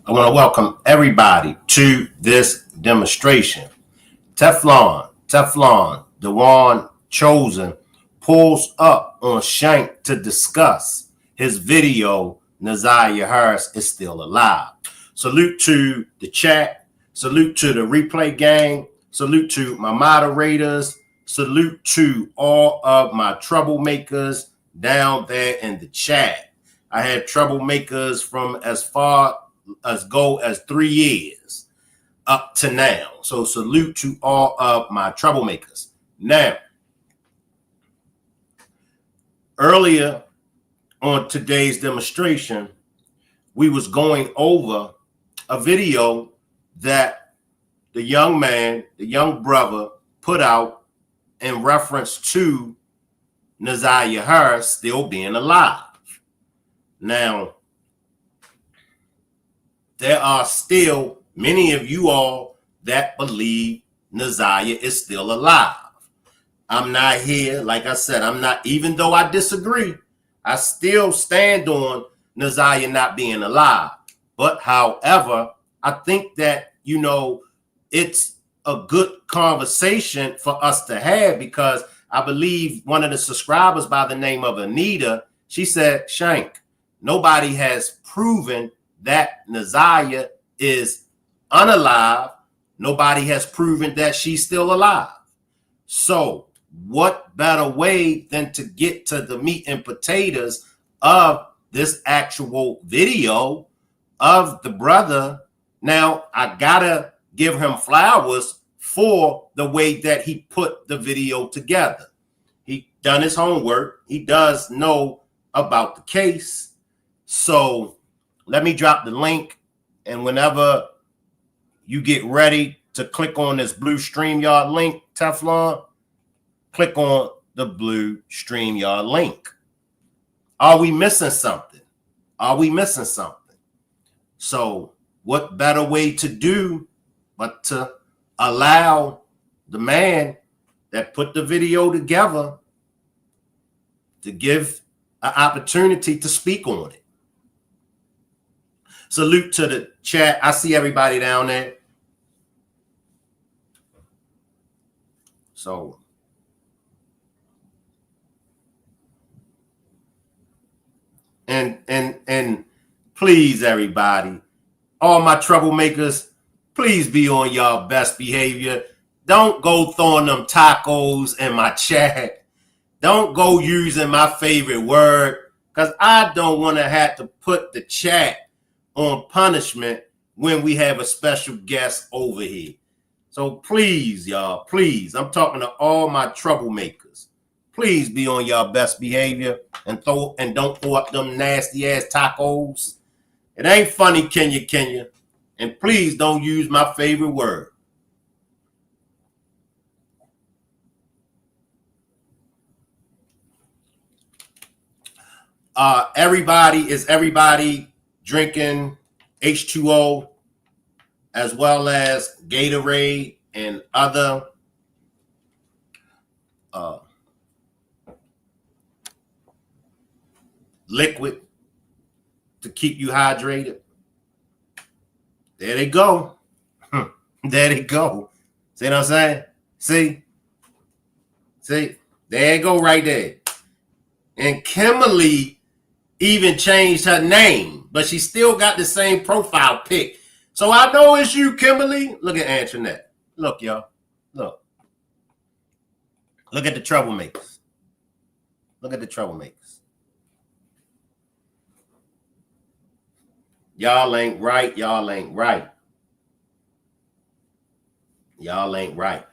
I want to welcome everybody to this demonstration. Teflon, Dejuan Chosen pulls up on Shank to discuss his video, NAZIYAH Harris is still alive. Salute to the chat. Salute to the replay gang. Salute to my moderators. Salute to all of my troublemakers down there in the chat. I had troublemakers from as far as go as 3 years up to now. So salute to all of my troublemakers. Now, earlier on today's demonstration, we was going over a video that the young man, the young brother put out in reference to NAZIYAH Harris still being alive. Now, there are still many of you all that believe NAZIYAH is still alive. I'm not here, like I said, I'm not, even though I disagree, I still stand on NAZIYAH not being alive. But however, I think that, you know, it's a good conversation for us to have, because I believe one of the subscribers by the name of Anita, she said, Shank, nobody has proven that NAZIYAH is unalive. Nobody has proven that she's still alive. So what better way than to get to the meat and potatoes of this actual video of the brother. Now, I gotta give him flowers for the way that he put the video together. He done his homework. He does know about the case. So let me drop the link, and whenever you get ready to click on this blue StreamYard link, Teflon, click on the blue StreamYard link. Are we missing something? Are we missing something? So what better way to do but to allow the man that put the video together to give an opportunity to speak on it. Salute to the chat. I see everybody down there. So and please, everybody, all my troublemakers, please be on y'all best behavior. Don't go throwing them tacos in my chat. Don't go using my favorite word, because I don't want to have to put the chat on punishment when we have a special guest over here. So please, y'all, please, I'm talking to all my troublemakers. Please be on y'all best behavior and don't throw up them nasty ass tacos. It ain't funny, Kenya. And please don't use my favorite word. Everybody drinking H2O as well as Gatorade and other liquid to keep you hydrated? There they go. There they go. See what I'm saying? See? There you go right there. And Kimberly even changed her name, but she still got the same profile pic. So I know it's you, Kimberly. Look at Antoinette. Look, y'all. Look. Look at the troublemakers. Look at the troublemakers. Y'all ain't right. Y'all ain't right. Y'all ain't right.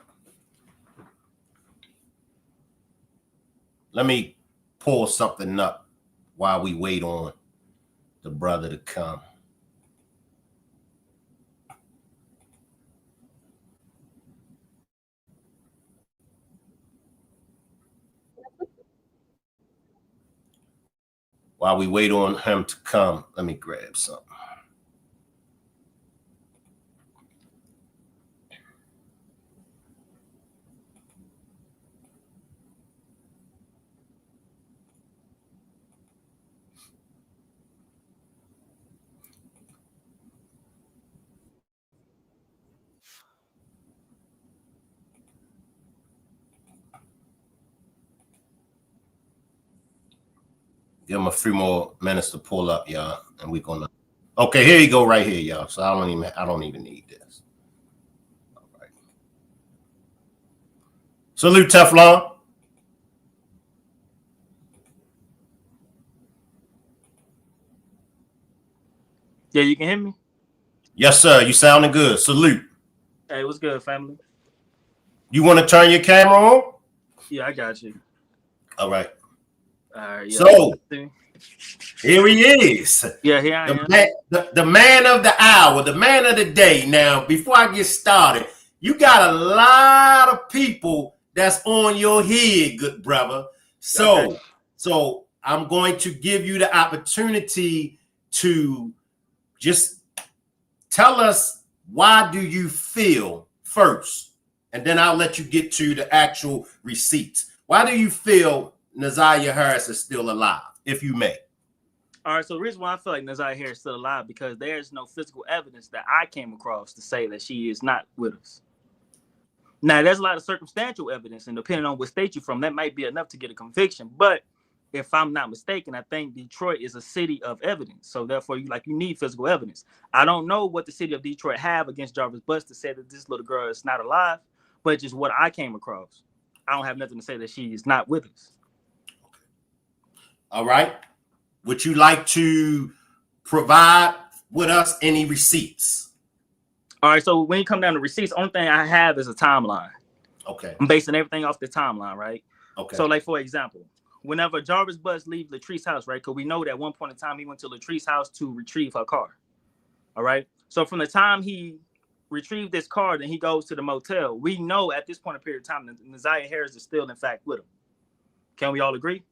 Let me pull something up while we wait on the brother to come. While we wait on him to come, let me grab something. Give him a few more minutes to pull up, y'all, and we're gonna. Okay, here you go, right here, y'all. So I don't even need this. All right. Salute, Teflon. Yeah, you can hear me? Yes, sir. You sounding good. Salute. Hey, what's good, family? You want to turn your camera on? Yeah, I got you. All right. All right, yeah. So here he is. Yeah, here I am. The man of the hour, the man of the day. Now, before I get started, you got a lot of people that's on your head, good brother. So I'm going to give you the opportunity to just tell us, why do you feel first? And then I'll let you get to the actual receipts. Why do you feel NAZIYAH Harris is still alive, if you may? All right, so the reason why I feel like NAZIYAH Harris is still alive, because there's no physical evidence that I came across to say that she is not with us. Now, there's a lot of circumstantial evidence, and depending on what state you're from, that might be enough to get a conviction. But if I'm not mistaken, I think Detroit is a city of evidence. So therefore, you need physical evidence. I don't know what the city of Detroit have against Jarvis Butts to say that this little girl is not alive, but just what I came across. I don't have nothing to say that she is not with us. All right. Would you like to provide with us any receipts? All right. So when you come down to receipts, the only thing I have is a timeline. Okay. I'm basing everything off the timeline, right? Okay. So, like, for example, whenever Jarvis Butts leaves Latrice's house, right? Because we know that at one point in time he went to Latrice's house to retrieve her car. All right. So from the time he retrieved this car, then he goes to the motel. We know at this point in period of time that NAZIYAH Harris is still, in fact, with him. Can we all agree?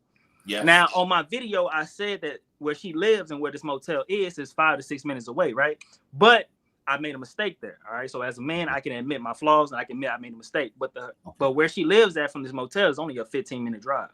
Yeah. Now, on my video, I said that where she lives and where this motel is 5 to 6 minutes away, right? But I made a mistake there. All right. So as a man, I can admit my flaws and I can admit I made a mistake. But where she lives at from this motel is only a 15-minute drive.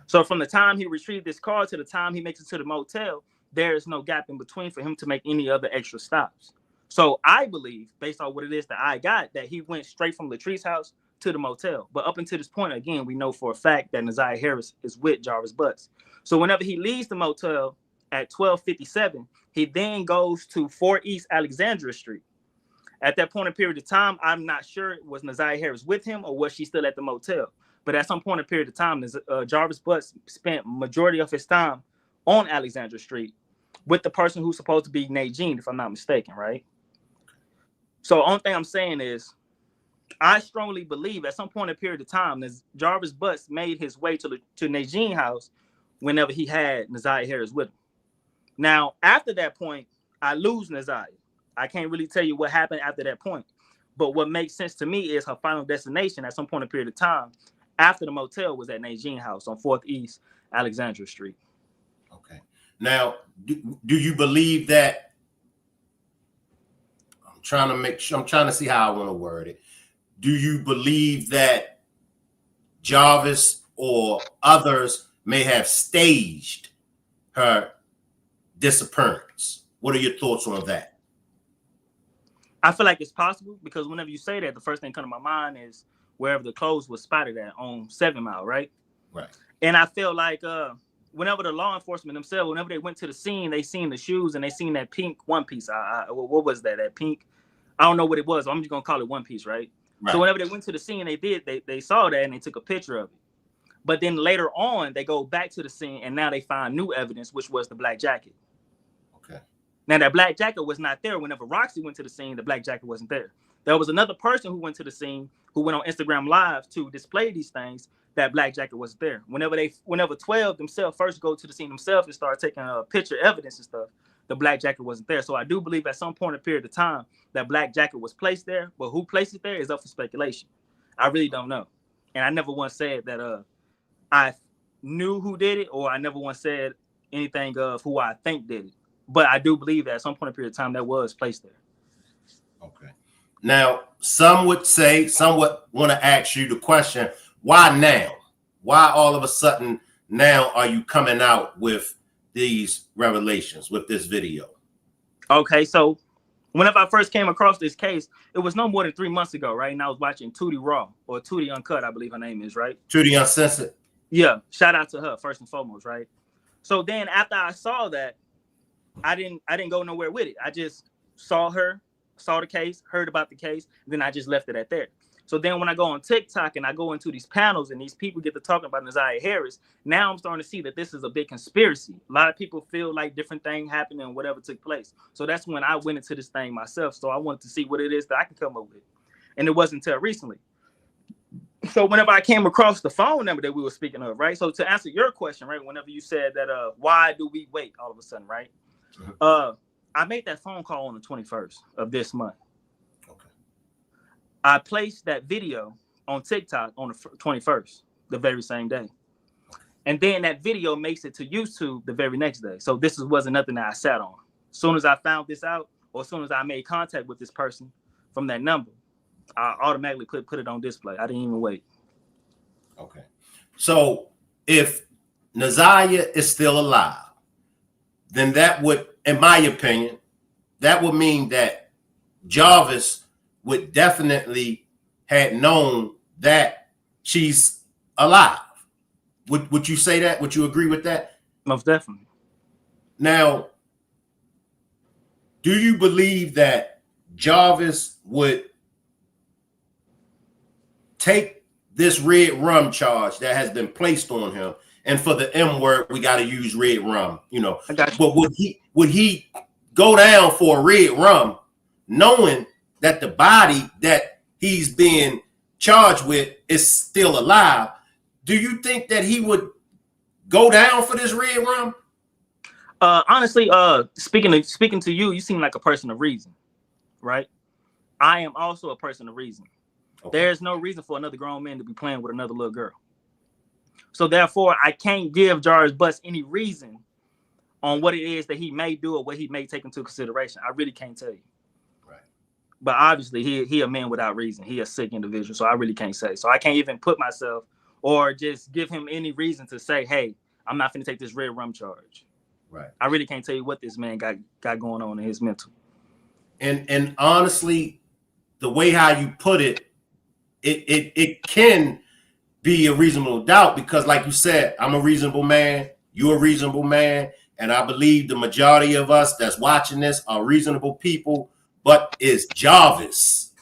So from the time he retrieved this car to the time he makes it to the motel, there is no gap in between for him to make any other extra stops. So I believe, based on what it is that I got, that he went straight from Latrice's house to the motel. But up until this point, again, we know for a fact that NAZIYAH Harris is with Jarvis Butts. So whenever he leaves the motel at 12:57, he then goes to 4 East Alexandria Street. At that point in period of time, I'm not sure was NAZIYAH Harris with him or was she still at the motel. But at some point in period of time, Jarvis Butts spent majority of his time on Alexandria Street with the person who's supposed to be Nadine, if I'm not mistaken, right? So the only thing I'm saying is, I strongly believe at some point in period of time that Jarvis Butts made his way to Najean's house whenever he had NAZIYAH Harris with him. Now, after that point, I lose NAZIYAH. I can't really tell you what happened after that point. But what makes sense to me is her final destination at some point in period of time after the motel was at Najean's house on 4th East Alexandria Street. Okay. Now, do you believe that? I'm trying to see how I want to word it. Do you believe that Jarvis or others may have staged her disappearance? What are your thoughts on that? I feel like it's possible because whenever you say that, the first thing that comes to my mind is wherever the clothes was spotted at on 7 Mile, right? Right. And I feel like whenever the law enforcement themselves, whenever they went to the scene, they seen the shoes and they seen that pink one piece. What was that? That pink? I don't know what it was. I'm just gonna call it one piece, right? So whenever they went to the scene, they saw that and they took a picture of it. But then later on, they go back to the scene and now they find new evidence, which was the black jacket. Okay. Now that black jacket was not there whenever Roxy went to the scene. The black jacket wasn't there. There was another person who went to the scene who went on Instagram Live to display these things. That black jacket wasn't there. Whenever 12 themselves first go to the scene themselves and start taking picture evidence and stuff, the black jacket wasn't there. So I do believe at some point in a period of time that black jacket was placed there, but who placed it there is up for speculation. I really don't know. And I never once said that I knew who did it, or I never once said anything of who I think did it. But I do believe that at some point in a period of time that was placed there. Okay. Now, some would want to ask you the question, why now? Why all of a sudden now are you coming out with these revelations, with this video? Okay, so whenever I first came across this case, it was no more than 3 months ago, right? And I was watching Tootie Raw, or Tootie Uncut, I believe her name is, right? Tootie Uncensored. Yeah, shout out to her first and foremost, right? So then after I saw that, I didn't go nowhere with it. I just saw her, saw the case, heard about the case, and then I just left it at there. So then when I go on TikTok and I go into these panels and these people get to talking about NAZIYAH Harris, now I'm starting to see that this is a big conspiracy. A lot of people feel like different things happened and whatever took place. So that's when I went into this thing myself. So I wanted to see what it is that I can come up with. And it wasn't until recently. So whenever I came across the phone number that we were speaking of, right? So to answer your question, right? Whenever you said that, why do we wait all of a sudden, right? I made that phone call on the 21st of this month. I placed that video on TikTok on the 21st, the very same day. And then that video makes it to YouTube the very next day. So this wasn't nothing that I sat on. As soon as I found this out, or as soon as I made contact with this person from that number, I automatically put it on display. I didn't even wait. Okay. So if NAZIYAH is still alive, then that would, in my opinion, that would mean that Jarvis would definitely had known that she's alive. Would you say that? Would you agree with that? Most definitely. Now, do you believe that Jarvis would take this red rum charge that has been placed on him? And for the M word, we got to use red rum, you know. But would he go down for a red rum, knowing that the body that he's being charged with is still alive? Do you think that he would go down for this red rum? Honestly, speaking to you, you seem like a person of reason, right? I am also a person of reason. Okay. There's no reason for another grown man to be playing with another little girl. So therefore, I can't give Jarvis Butts any reason on what it is that he may do or what he may take into consideration. I really can't tell you. Right. But obviously, he a man without reason. He a sick individual, so I really can't say. So I can't even put myself or just give him any reason to say, hey, I'm not finna take this red rum charge. Right. I really can't tell you what this man got going on in his mental. And honestly, the way how you put it, it can be a reasonable doubt, because like you said, I'm a reasonable man, you're a reasonable man, and I believe the majority of us that's watching this are reasonable people. But is Jarvis?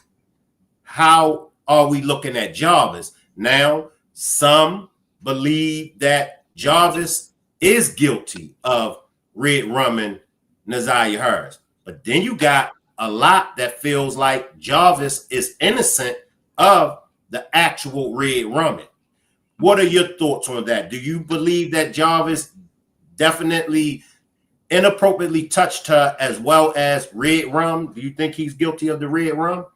How are we looking at Jarvis? Now, some believe that Jarvis is guilty of red rumming NAZIYAH Harris. But then you got a lot that feels like Jarvis is innocent of the actual red rumming. What are your thoughts on that? Do you believe that Jarvis definitely inappropriately touched her as well as red rum? Do you think he's guilty of the red rum?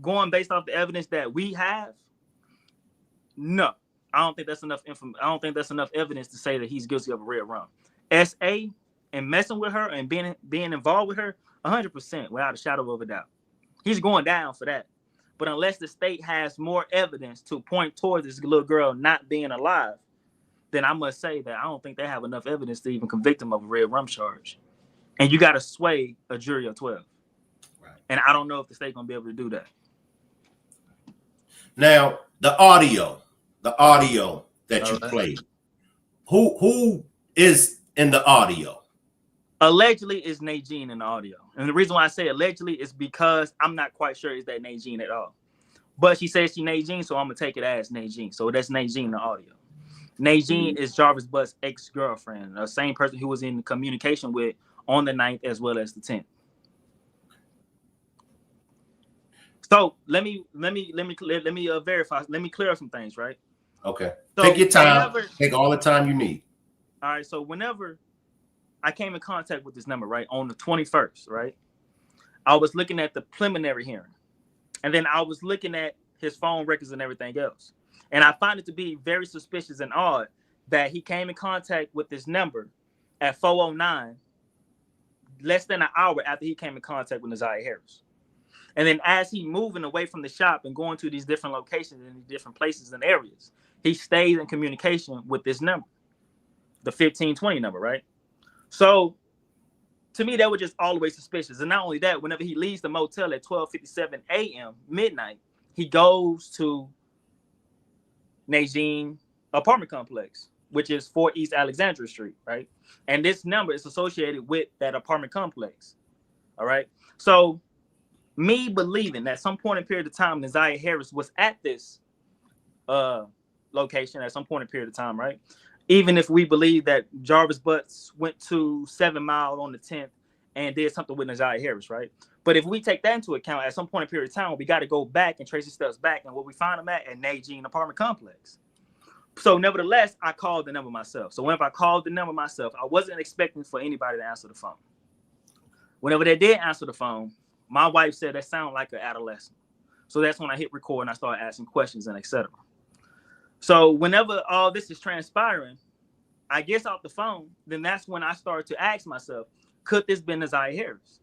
Going based off the evidence that we have, no. I don't think that's enough evidence to say that he's guilty of a red rum. SA and messing with her and being involved with her, 100%, without a shadow of a doubt. He's going down for that. But unless the state has more evidence to point towards this little girl not being alive, then I must say that I don't think they have enough evidence to even convict him of a red rum charge. And you got to sway a jury of 12. Right. And I don't know if the state's going to be able to do that. Now, the audio that you played, who is in the audio? Allegedly is Nadine in the audio. And the reason why I say allegedly is because I'm not quite sure is that Nadine at all. But she says she Nadine, so I'm going to take it as Nadine. So that's Nadine in the audio. Nadine is Jarvis Butts' ex-girlfriend, the same person who was in communication with on the 9th as well as the 10th. So let me verify. Let me clear up some things, right? Okay. So take your time. Take all the time you need. All right. So whenever I came in contact with this number, right, on the 21st, right, I was looking at the preliminary hearing, and then I was looking at his phone records and everything else, and I find it to be very suspicious and odd that he came in contact with this number at 4:09, less than an hour after he came in contact with NAZIYAH Harris. And then as he moving away from the shop and going to these different locations and these different places and areas, he stays in communication with this number, the 1520 number, right? So to me, that was just all the way suspicious. And not only that, whenever he leaves the motel at 12:57 a.m., midnight, he goes to Nadine apartment complex, which is 4 East Alexandria Street, right? And this number is associated with that apartment complex. All right. So me believing that some point in period of time, NAZIYAH Harris was at this location at some point in period of time, right? Even if we believe that Jarvis Butts went to 7 Mile on the 10th and did something with NAZIYAH Harris, right? But if we take that into account, at some point in period of time, we got to go back and trace the steps back, and what we find them at NAZIYAH apartment complex. So nevertheless, I called the number myself. So whenever I called the number myself, I wasn't expecting for anybody to answer the phone. Whenever they did answer the phone, my wife said that sounded like an adolescent. So that's when I hit record and I started asking questions and etc. So whenever all this is transpiring, I get off the phone, then that's when I started to ask myself, could this be NAZIYAH Harris?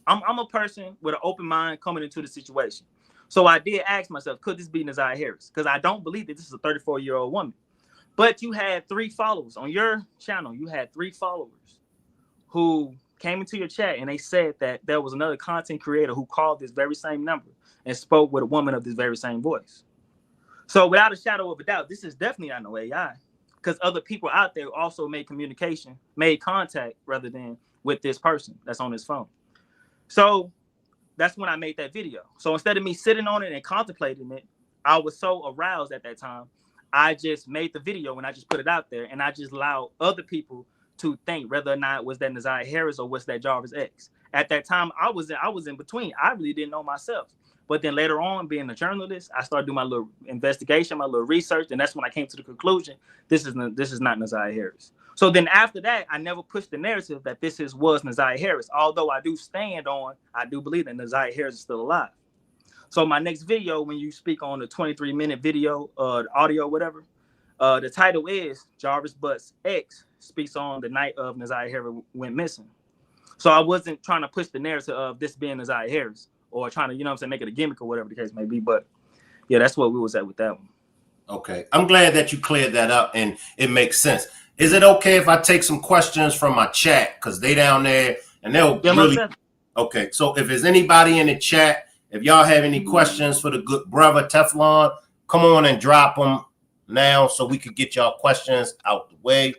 I'm a person with an open mind coming into the situation. So I did ask myself, could this be NAZIYAH Harris? Because I don't believe that this is a 34-year-old woman. But you had 3 followers on your channel. You had 3 followers who came into your chat and they said that there was another content creator who called this very same number and spoke with a woman of this very same voice. So without a shadow of a doubt, this is definitely not no AI, because other people out there also made contact rather than with this person that's on his phone. So that's when I made that video. So instead of me sitting on it and contemplating it, I was so aroused at that time. I just made the video and I just put it out there, and I just allowed other people to think whether or not was that NAZIYAH Harris or was that Jarvis X. At that time, I was in between. I really didn't know myself. But then later on, being a journalist, I started doing my little investigation, my little research, and that's when I came to the conclusion this is not NAZIYAH Harris. So then after that, I never pushed the narrative that this was NAZIYAH Harris, although I do believe that NAZIYAH Harris is still alive. So my next video, when you speak on the 23-minute video, audio, whatever, the title is Jarvis Butts X speaks on the night of NAZIYAH Harris went missing. So I wasn't trying to push the narrative of this being NAZIYAH Harris or trying to, you know what I'm saying, make it a gimmick or whatever the case may be. But yeah, that's what we was at with that one. Okay. I'm glad that you cleared that up and it makes sense. Is it okay if I take some questions from my chat? Because they down there and they'll really... Okay. So if there's anybody in the chat, if y'all have any questions for the good brother Teflon, come on and drop them now so we could get y'all questions out the way.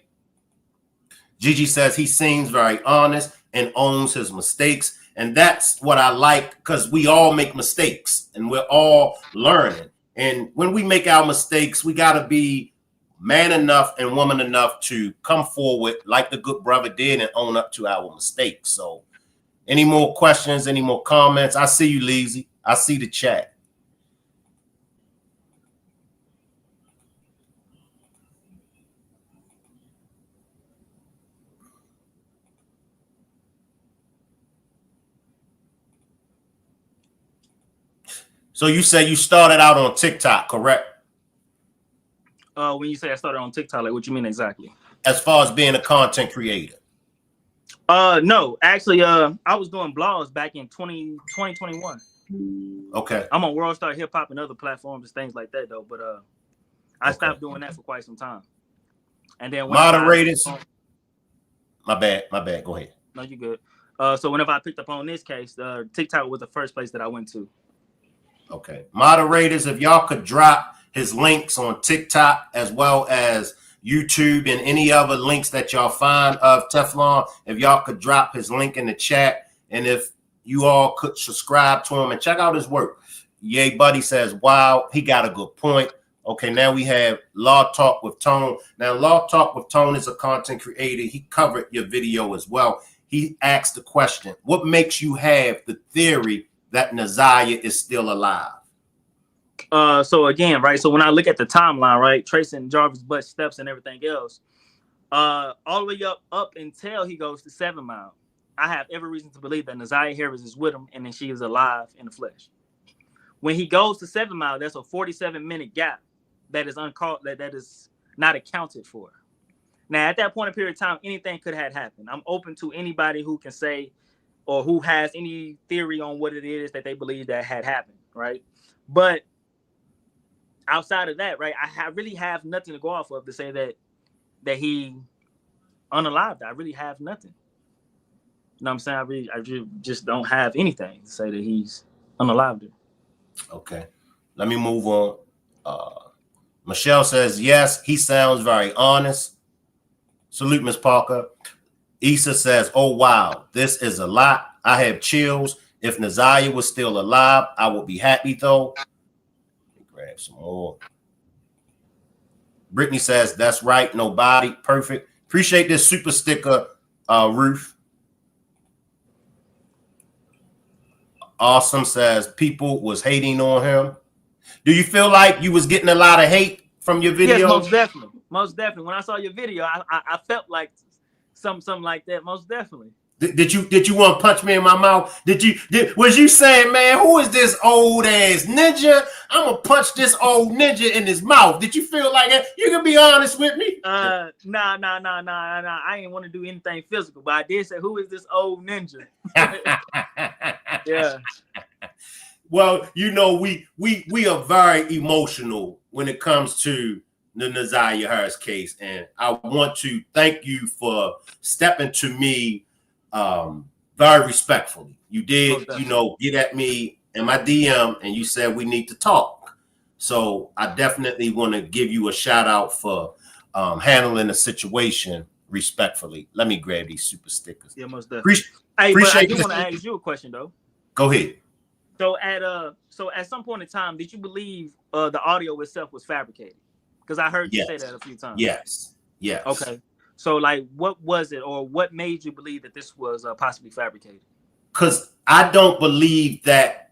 Gigi says he seems very honest and owns his mistakes. And that's what I like, because we all make mistakes and we're all learning. And when we make our mistakes, we got to be man enough and woman enough to come forward like the good brother did and own up to our mistakes. So any more questions, any more comments? I see you, Leezy. I see the chat. So you say you started out on TikTok, correct? When you say I started on TikTok, like what you mean exactly? As far as being a content creator. No, actually, I was doing blogs back in 2021. Okay. I'm on World Star Hip Hop and other platforms and things like that though, but I stopped doing that for quite some time. And then when moderators, my bad. Go ahead. No, you good. So whenever I picked up on this case, TikTok was the first place that I went to. Okay. Moderators, if y'all could drop his links on TikTok as well as YouTube and any other links that y'all find of Teflon, if y'all could drop his link in the chat, and if you all could subscribe to him and check out his work. Yay Buddy says, wow, he got a good point. Okay, now we have Law Talk with Tone. Now, Law Talk with Tone is a content creator. He covered your video as well. He asked the question, what makes you have the theory that NAZIYAH is still alive? So again, right, so when I look at the timeline, right, tracing Jarvis Butts steps and everything else, all the way up until he goes to 7 Mile, I have every reason to believe that NAZIYAH Harris is with him and then she is alive in the flesh. When he goes to 7 Mile, there's a 47-minute gap that is that is not accounted for. Now, at that point in period of time, anything could have happened. I'm open to anybody who can say or who has any theory on what it is that they believe that had happened, right? But outside of that, right, I really have nothing to go off of to say that he unalived. I really have nothing. You know what I'm saying? I just don't have anything to say that he's unalived. Okay. Let me move on. Michelle says, yes, he sounds very honest. Salute, Miss Parker. Issa says, oh, wow, this is a lot. I have chills. If NAZIYAH was still alive, I would be happy, though. Let me grab some more. Brittany says, that's right. Nobody. Perfect. Appreciate this super sticker, Ruth. Awesome says, people was hating on him. Do you feel like you was getting a lot of hate from your video? Yes, most definitely. Most definitely. When I saw your video, I felt like something like that. Most definitely. Did you want to punch me in my mouth? Was you saying, man, who is this old ass ninja? I'm gonna punch this old ninja in his mouth. Did you feel like that? You can be honest with me. Nah. I ain't want to do anything physical, but I did say, who is this old ninja? Yeah. Well, you know, we are very emotional when it comes to the NAZIYAH Harris case, and I want to thank you for stepping to me very respectfully. You did, you know, get at me in my DM, and you said we need to talk. So I definitely want to give you a shout out for handling the situation respectfully. Let me grab these super stickers. Yeah, most definitely. Hey, but I do want to ask you a question though. Go ahead. So at some point in time, did you believe the audio itself was fabricated? Because I heard you say that a few times. Yes. Yes. Okay. So like, what was it, or what made you believe that this was possibly fabricated? Because I don't believe that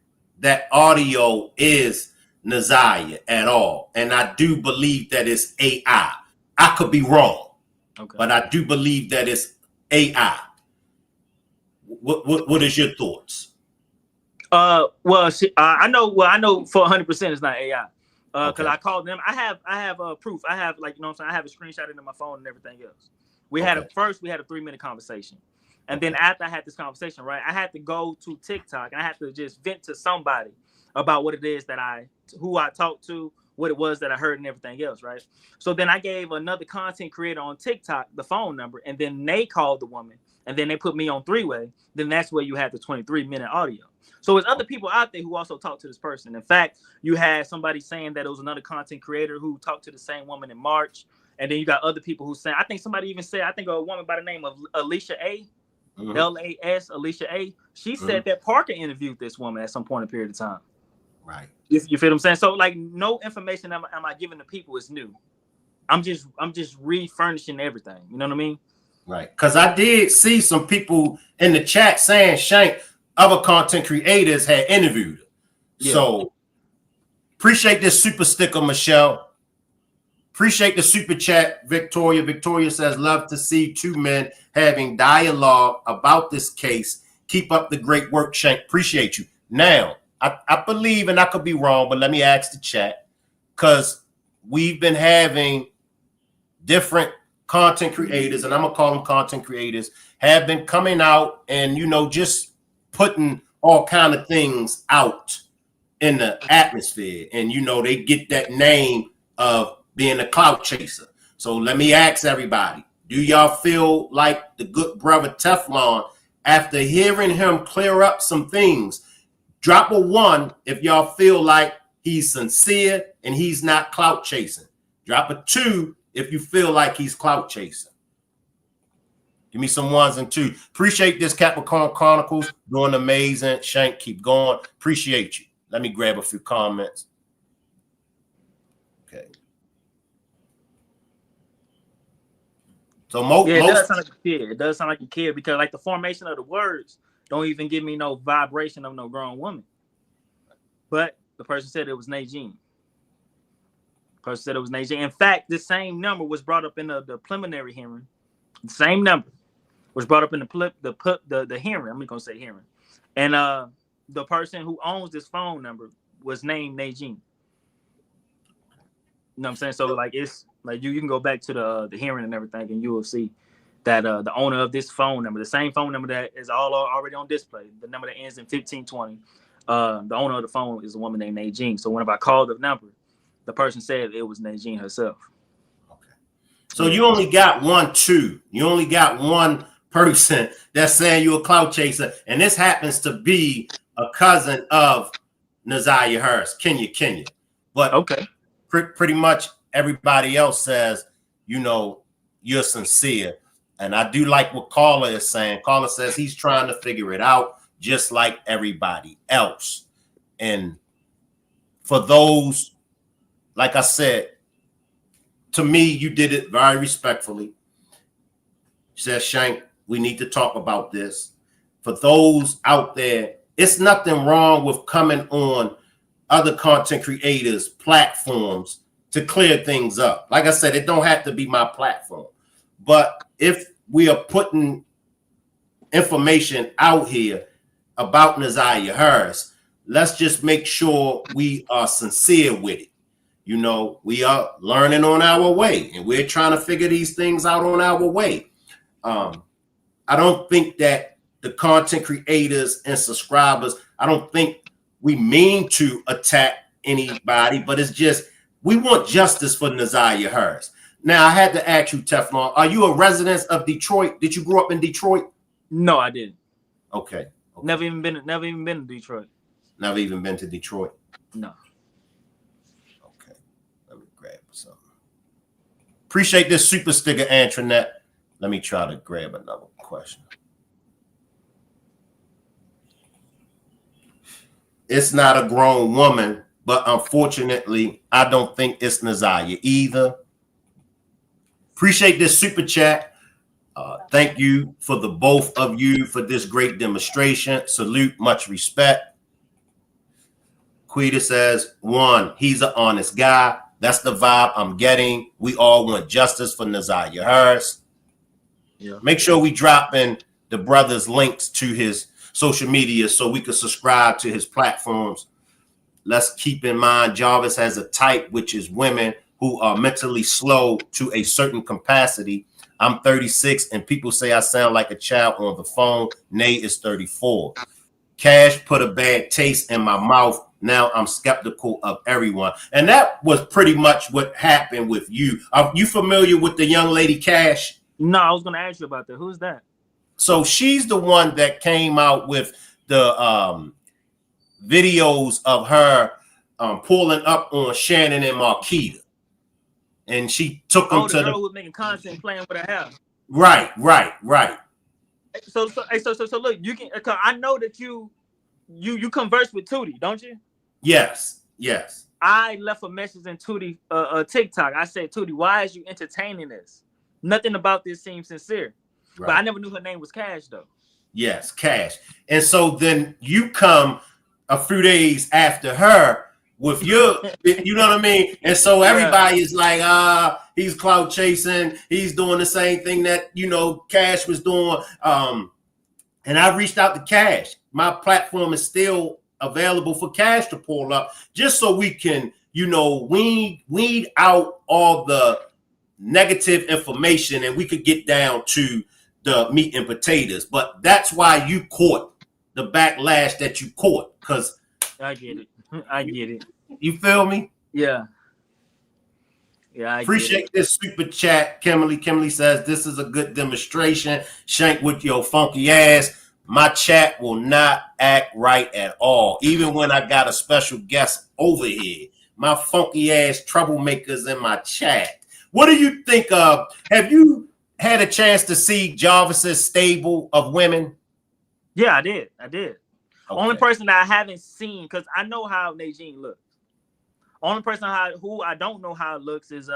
audio is NAZIYAH at all, and I do believe that it's AI. I could be wrong, okay, but I do believe that it's AI. What is your thoughts? Well, I know for 100% it's not AI. Because I called them. I have proof. I have, like, you know what I'm saying, I have a screenshot into my phone and everything else. We had a 3-minute conversation. And then after I had this conversation, right, I had to go to TikTok and I had to just vent to somebody about what it is that who I talked to, what it was that I heard and everything else, right? So then I gave another content creator on TikTok the phone number, and then they called the woman, and then they put me on three-way. Then that's where you had the 23-minute audio. So there's other people out there who also talked to this person. In fact, you had somebody saying that it was another content creator who talked to the same woman in March. And then you got other people who saying, I think somebody even said, I think a woman by the name of Alicia A, LAS, Alicia A. She said that Parker interviewed this woman at some point in a period of time. Right. You feel what I'm saying? So like, no information am I giving to people is new. I'm just refurnishing everything. You know what I mean? Right. Because I did see some people in the chat saying Shank, other content creators had interviewed her. Yeah. So appreciate this super sticker, Michelle. Appreciate the super chat, Victoria. Victoria says, love to see two men having dialogue about this case. Keep up the great work, Shank. Appreciate you. Now, I believe, and I could be wrong, but let me ask the chat, because we've been having different content creators, and I'm going to call them content creators, have been coming out and, you know, just putting all kind of things out in the atmosphere. And, you know, they get that name of being a clout chaser. So let me ask everybody, do y'all feel like the good brother Teflon, after hearing him clear up some things, drop a 1 if y'all feel like he's sincere and he's not clout chasing. Drop a 2 if you feel like he's clout chasing. Give me some 1s and 2s. Appreciate this, Capricorn Chronicles. Doing amazing. Shank, keep going. Appreciate you. Let me grab a few comments. Okay. So it does sound like a kid. It does sound like a kid, because like the formation of the words don't even give me no vibration of no grown woman. But the person said it was Najee. Person said it was Najee. In fact, the same number was brought up in the preliminary hearing. The same number was brought up in the hearing. I'm not gonna say hearing, and the person who owns this phone number was named Najee. You know what I'm saying? So like, it's like you can go back to the hearing and everything, and you will see that the owner of this phone number, the same phone number that is already on display, the number that ends in 1520, the owner of the phone is a woman named Najee. So whenever I called the number, the person said it was Najee herself. Okay. So you only got 1, 2. You only got one person that's saying you're a clout chaser, and this happens to be a cousin of NAZIYAH Harris, Kenya. But okay, pretty much everybody else says, you know, you're sincere. And I do like what Carla is saying. Carla says he's trying to figure it out just like everybody else. And for those, like I said, to me, you did it very respectfully. She says, Shank, we need to talk about this. For those out there, it's nothing wrong with coming on other content creators' platforms to clear things up. Like I said, it don't have to be my platform. But if we are putting information out here about NAZIYAH Harris, let's just make sure we are sincere with it. You know, we are learning on our way, and we're trying to figure these things out on our way. I don't think that the content creators and subscribers, I don't think we mean to attack anybody, but it's just we want justice for NAZIYAH Harris. Now, I had to ask you, Teflon, are you a resident of Detroit? Did you grow up in Detroit? No, I didn't. Okay. Never even been to Detroit. Never even been to Detroit? No. Okay. Let me grab something. Appreciate this super sticker, Antoinette. Let me try to grab another question. It's not a grown woman, but unfortunately, I don't think it's NAZIYAH either. Appreciate this super chat. Thank you for the both of you for this great demonstration. Salute, much respect. Quita says, one, he's an honest guy. That's the vibe I'm getting. We all want justice for NAZIYAH Harris. Yeah. Make sure we drop in the brother's links to his social media so we can subscribe to his platforms. Let's keep in mind Jarvis has a type, which is women who are mentally slow to a certain capacity. I'm 36 and people say I sound like a child on the phone. Nay is 34. Cash put a bad taste in my mouth. Now I'm skeptical of everyone. And that was pretty much what happened with you. Are you familiar with the young lady Cash? No, I was going to ask you about that. Who's that? So she's the one that came out with the videos of her pulling up on Shannon and Marquita. And she took them to the girl who was making content playing with her hair. Right. So look, you can. I know that you converse with Tootie, don't you? Yes. I left a message in Tootie TikTok. I said, Tootie, why is you entertaining this? Nothing about this seems sincere. Right. But I never knew her name was Cash though. Yes, Cash. And so then you come a few days after her with your, you know what I mean? And so everybody is like, he's clout chasing. He's doing the same thing that, Cash was doing. And I reached out to Cash. My platform is still available for Cash to pull up just so we can, weed out all the negative information and we could get down to the meat and potatoes. But that's why you caught the backlash that you caught, because I get it. I get it. You feel me? Yeah. Yeah, I appreciate this super chat. Kimberly says this is a good demonstration. Shank with your funky ass. My chat will not act right at all. Even when I got a special guest over here. My funky ass troublemakers in my chat. What do you think of? Have you had a chance to see Jarvis's stable of women? Yeah, I did. Okay. Only person that I haven't seen, because I know how Najee looks. Only person who I don't know how it looks is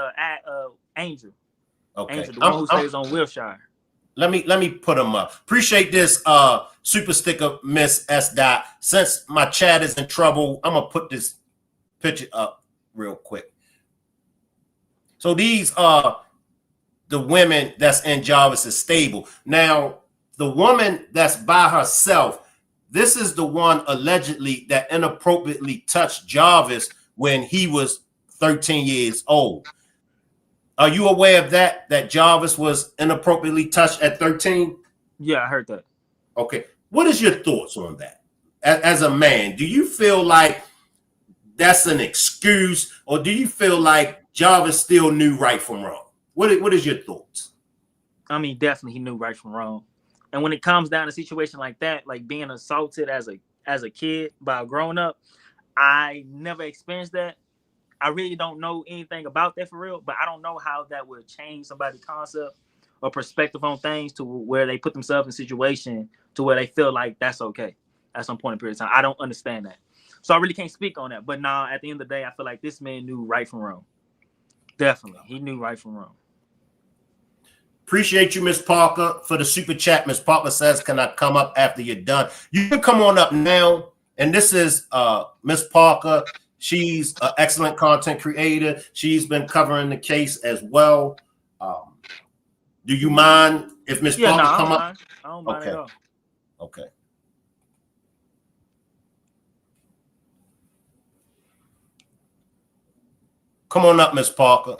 Angel. Okay. Angel, the one who stays on Wilshire. Let me put him up. Appreciate this super sticker, Miss S. Dot. Since my chat is in trouble, I'm gonna put this picture up real quick. So these are the women that's in Jarvis's stable. Now, the woman that's by herself, this is the one allegedly that inappropriately touched Jarvis when he was 13 years old. Are you aware of that Jarvis was inappropriately touched at 13? Yeah, I heard that. Okay. What is your thoughts on that? As a man, do you feel like that's an excuse, or do you feel like Jarvis still knew right from wrong? What is your thoughts? I mean, definitely he knew right from wrong. And when it comes down to a situation like that, like being assaulted as a kid by a grown up, I never experienced that. I really don't know anything about that for real, but I don't know how that would change somebody's concept or perspective on things to where they put themselves in a situation to where they feel like that's okay at some point in period of time. I don't understand that. So I really can't speak on that. But now at the end of the day, I feel like this man knew right from wrong. Definitely. He knew right from wrong. Appreciate you, Miss Parker, for the super chat. Miss Parker says, can I come up after you're done? You can come on up now. And this is Miss Parker. She's an excellent content creator. She's been covering the case as well. Do you mind if Miss Parker come up? I don't mind at all. Okay. Come on up, Miss Parker.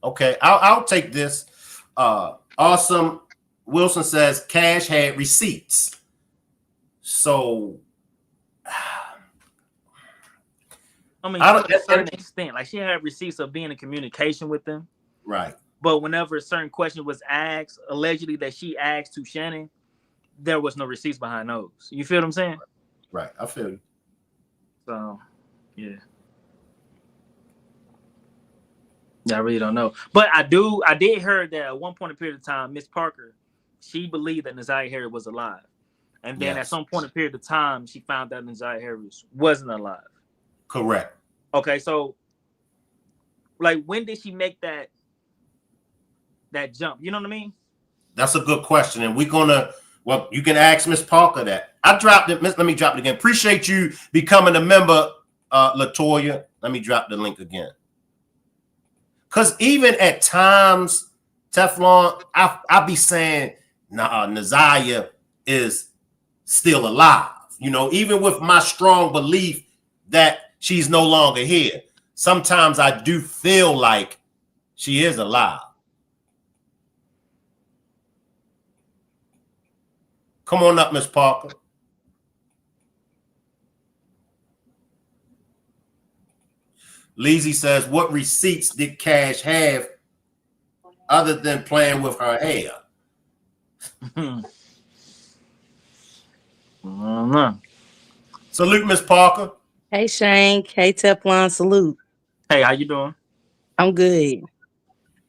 Okay, I'll take this. Awesome. Wilson says Cash had receipts. So I mean, to a certain extent, like she had receipts of being in communication with them. Right. But whenever a certain question was asked, allegedly that she asked to Shannon, there was no receipts behind those. You feel what I'm saying? Right. I feel you. So, yeah. I really don't know. But I did hear that at one point in a period of time, Miss Parker, she believed that NAZIYAH Harris was alive. And then at some point in a period of time, she found out NAZIYAH Harris wasn't alive. Correct. Okay, so like when did she make that jump? You know what I mean? That's a good question. And we're gonna, well, you can ask Miss Parker that. I dropped it. Let me drop it again. Appreciate you becoming a member, Latoya. Let me drop the link again. Because even at times, Teflon, I be saying, nah, NAZIYAH is still alive. You know, even with my strong belief that she's no longer here, sometimes I do feel like she is alive. Come on up, Miss Parker. Leezy says, what receipts did Cash have other than playing with her hair? Salute, Miss Parker. Hey, Shank. Hey, Teflon. Salute. Hey, how you doing? I'm good.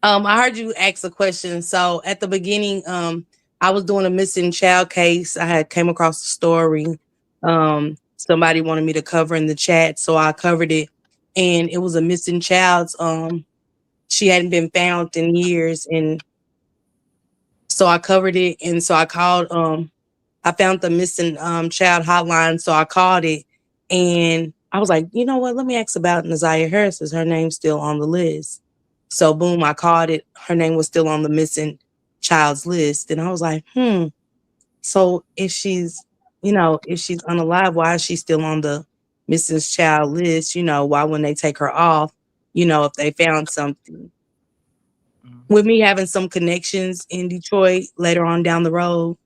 I heard you ask a question. So at the beginning, I was doing a missing child case. I had came across the story. Somebody wanted me to cover in the chat, so I covered it. And it was a missing child's. She hadn't been found in years, and so I covered it. And so I called. I found the missing child hotline, so I called it, and I was like, you know what? Let me ask about NAZIYAH Harris. Is her name still on the list? So boom, I called it. Her name was still on the missing child's list, and I was like, So if she's, if she's unalive, why is she still on the missing child list? Why wouldn't they take her off? If they found something. With me having some connections in Detroit later on down the road,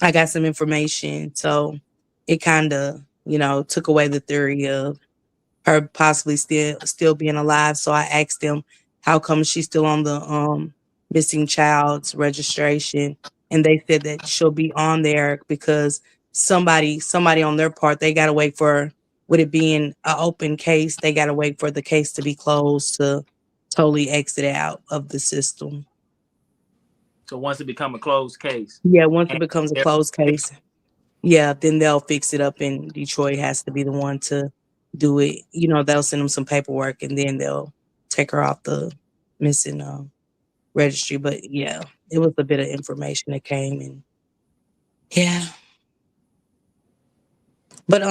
I got some information. So it kind of, took away the theory of her possibly still being alive. So I asked them, how come she's still on the missing child's registration? And they said that she'll be on there because somebody on their part, they got to wait for, with it being an open case, they got to wait for the case to be closed to totally exit out of the system. So once it becomes a closed case. Yeah, once it becomes a closed case, yeah, then they'll fix it up, and Detroit has to be the one to do it. They'll send them some paperwork, and then they'll take her off the missing registry. But yeah, it was a bit of information that came in. Yeah. But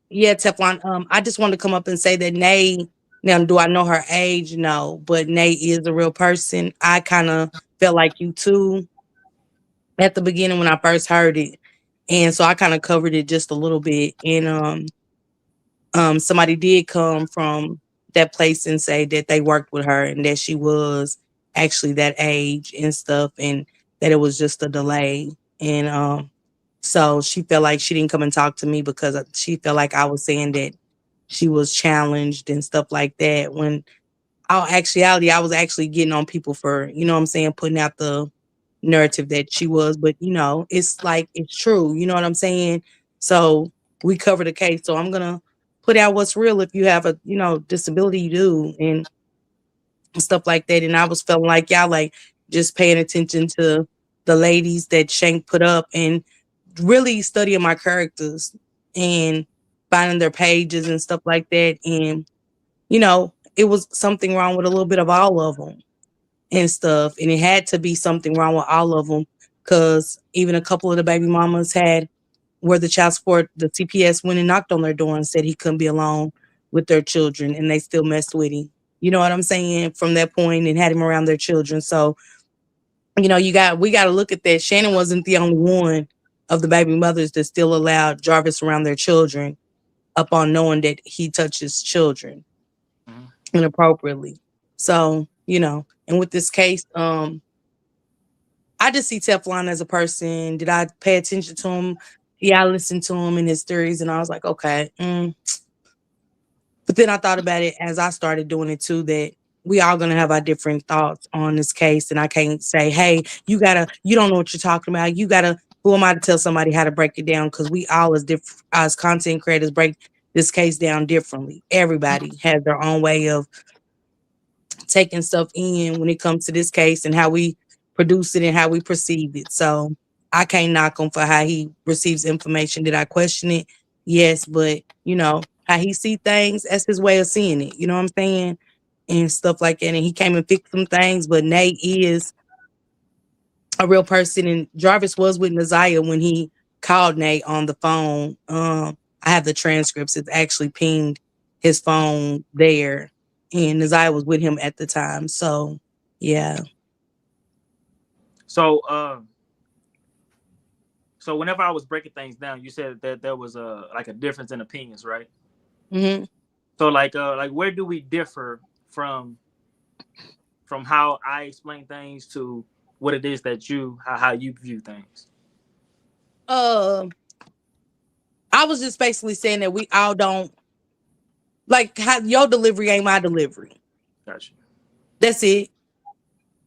yeah, Teflon, I just wanted to come up and say that Nay, now do I know her age? No, but Nay is a real person. I kind of felt like you too at the beginning when I first heard it. And so I kind of covered it just a little bit. And somebody did come from that place and say that they worked with her and that she was actually that age and stuff, and that it was just a delay. And so she felt like she didn't come and talk to me because she felt like I was saying that she was challenged and stuff like that. When actuality, I was actually getting on people for, what I'm saying, putting out the narrative that she was. But, it's like, it's true. You know what I'm saying? So we covered the case. So I'm going to put out what's real. If you have a, disability, you do, and stuff like that. And I was feeling like y'all like just paying attention to the ladies that Shank put up and really studying my characters and finding their pages and stuff like that. And, it was something wrong with a little bit of all of them and stuff. And it had to be something wrong with all of them because even a couple of the baby mamas had where the child support, the CPS went and knocked on their door and said he couldn't be alone with their children and they still messed with him. You know what I'm saying? From that point and had him around their children. So, we got to look at that. Shannon wasn't the only one of the baby mothers that still allowed Jarvis around their children upon knowing that he touches children inappropriately. So, and with this case, I just see Teflon as a person. Did I pay attention to him? Yeah, I listened to him and his theories, and I was like, okay. But then I thought about it as I started doing it too, that we all gonna have our different thoughts on this case, and I can't say, hey, you don't know what you're talking about. Who am I to tell somebody how to break it down? Because we all as content creators break this case down differently. Everybody has their own way of taking stuff in when it comes to this case and how we produce it and how we perceive it. So I can't knock him for how he receives information. Did I question it? Yes, but how he see things, that's his way of seeing it. You know what I'm saying? And stuff like that. And he came and fixed some things, but Nate is a real person. And Jarvis was with NAZIYAH when he called Nate on the phone. I have the transcripts. It's actually pinged his phone there. And NAZIYAH was with him at the time. So, yeah. So, so whenever I was breaking things down, you said that there was a difference in opinions, right? Mm-hmm. So like where do we differ from how I explain things to what it is that how you view things? I was just basically saying that we all don't like how your delivery ain't my delivery. Gotcha. That's it.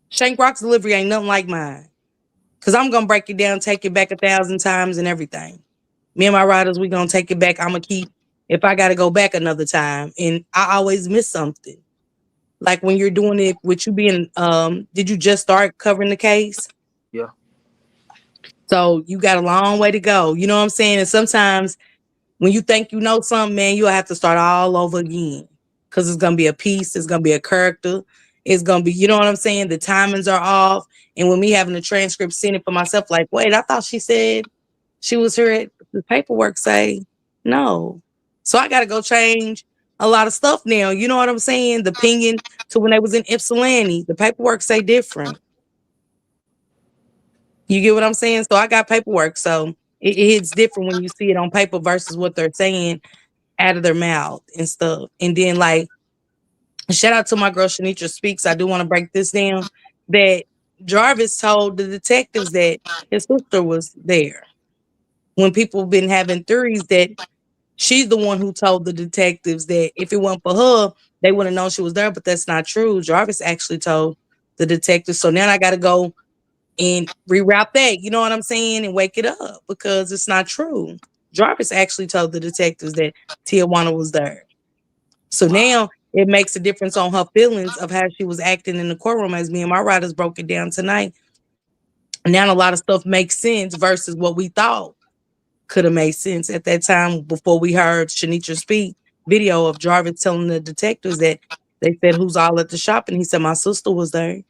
Shank Rock's delivery ain't nothing like mine. Cause I'm gonna break it down, take it back 1,000 times and everything. Me and my riders, we gonna take it back. I'm gonna keep if I gotta go back another time. And I always miss something. Like when you're doing it with you being did you just start covering the case? Yeah. So you got a long way to go. You know what I'm saying? And sometimes when you think you know something, man, you'll have to start all over again. Cause it's gonna be a piece, it's gonna be a character, it's gonna be, you know what I'm saying? The timings are off. And when me having the transcript seeing it for myself, like, wait, I thought she said she was here at the paperwork say no. So I gotta go change a lot of stuff now. You know what I'm saying? The pinging to when they was in Ypsilanti, the paperwork say different. You get what I'm saying? So I got paperwork. So it hits different when you see it on paper versus what they're saying out of their mouth and stuff. And then like shout out to my girl Shanitra Speaks. I do want to break this down that Jarvis told the detectives that his sister was there. When people have been having theories that she's the one who told the detectives that if it weren't for her, they wouldn't know she was there, but that's not true. Jarvis actually told the detectives. So now I got to go and reroute that, you know what I'm saying, and wake it up because it's not true. Jarvis actually told the detectives that Tijuana was there. So now it makes a difference on her feelings of how she was acting in the courtroom as me and my writers broke it down tonight. Now a lot of stuff makes sense versus what we thought could have made sense at that time before we heard Shanitra speak video of Jarvis telling the detectives that they said who's all at the shop and he said my sister was there.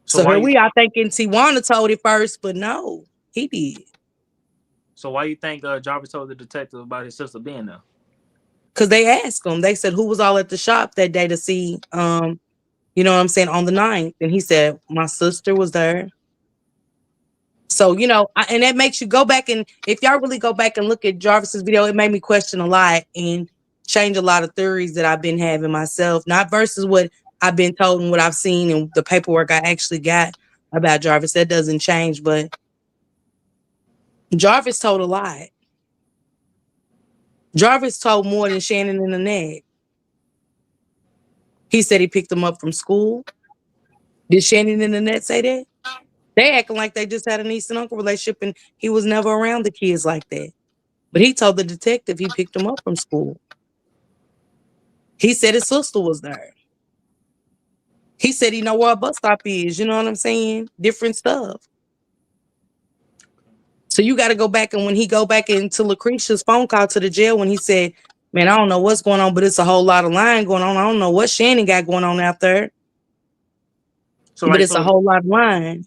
So So why here you we are thinking Tijuana told it first, but no, he did. so why you think Jarvis told the detective about his sister being there? Because they asked him, they said who was all at the shop that day to see you know what I'm saying, on the 9th. And he said, my sister was there. So, and that makes you go back and if y'all really go back and look at Jarvis's video, it made me question a lot and change a lot of theories that I've been having myself, not versus what I've been told and what I've seen and the paperwork I actually got about Jarvis. That doesn't change, but Jarvis told a lot. Jarvis told more than Shannon and Annette. He said he picked them up from school. Did Shannon and Annette say that? They acting like they just had a niece and uncle relationship and he was never around the kids like that. But he told the detective he picked him up from school. He said his sister was there. He said he know where a bus stop is. You know what I'm saying? Different stuff. So you got to go back, and when he go back into Lucretia's phone call to the jail when he said, man, I don't know what's going on, but it's a whole lot of lying going on. I don't know what Shannon got going on out there. So but like, it's a whole lot of lying.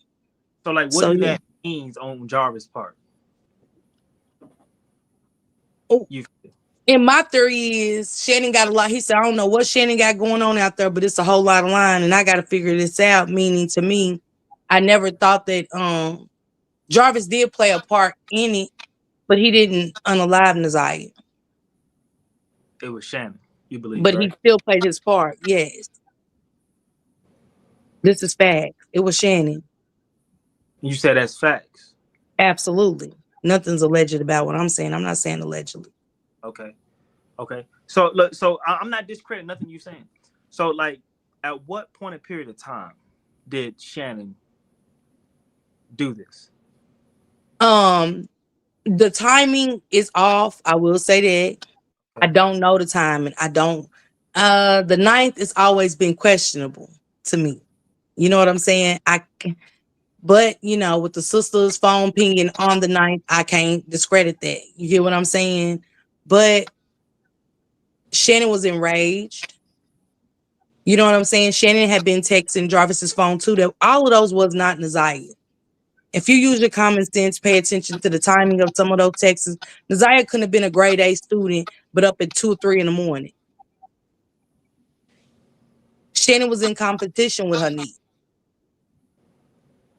So like, what do that means on Jarvis' part? Oh, and my theory is Shannon got a lot. He said, I don't know what Shannon got going on out there, but it's a whole lot of lying, and I got to figure this out. Meaning to me, I never thought that Jarvis did play a part in it, but he didn't unalive NAZIYAH. It was Shannon, you believe, but right? he still played his part. Yes, this is facts. It was Shannon. You said that's facts. Absolutely, nothing's alleged about what I'm saying. I'm not saying allegedly. Okay. So look, so I'm not discrediting nothing you're saying. So like, at what point of period of time did Shannon do this? The timing is off. I will say that. I don't know the timing. I don't. The 9th has always been questionable to me. You know what I'm saying? But you know, with the sister's phone pinging on the 9th, I can't discredit that. You hear what I'm saying? But Shannon was enraged. You know what I'm saying? Shannon had been texting Jarvis's phone too. That all of those was not NAZIYAH. If you use your common sense, pay attention to the timing of some of those texts. NAZIYAH couldn't have been a grade A student, but up at 2 or 3 in the morning. Shannon was in competition with her niece.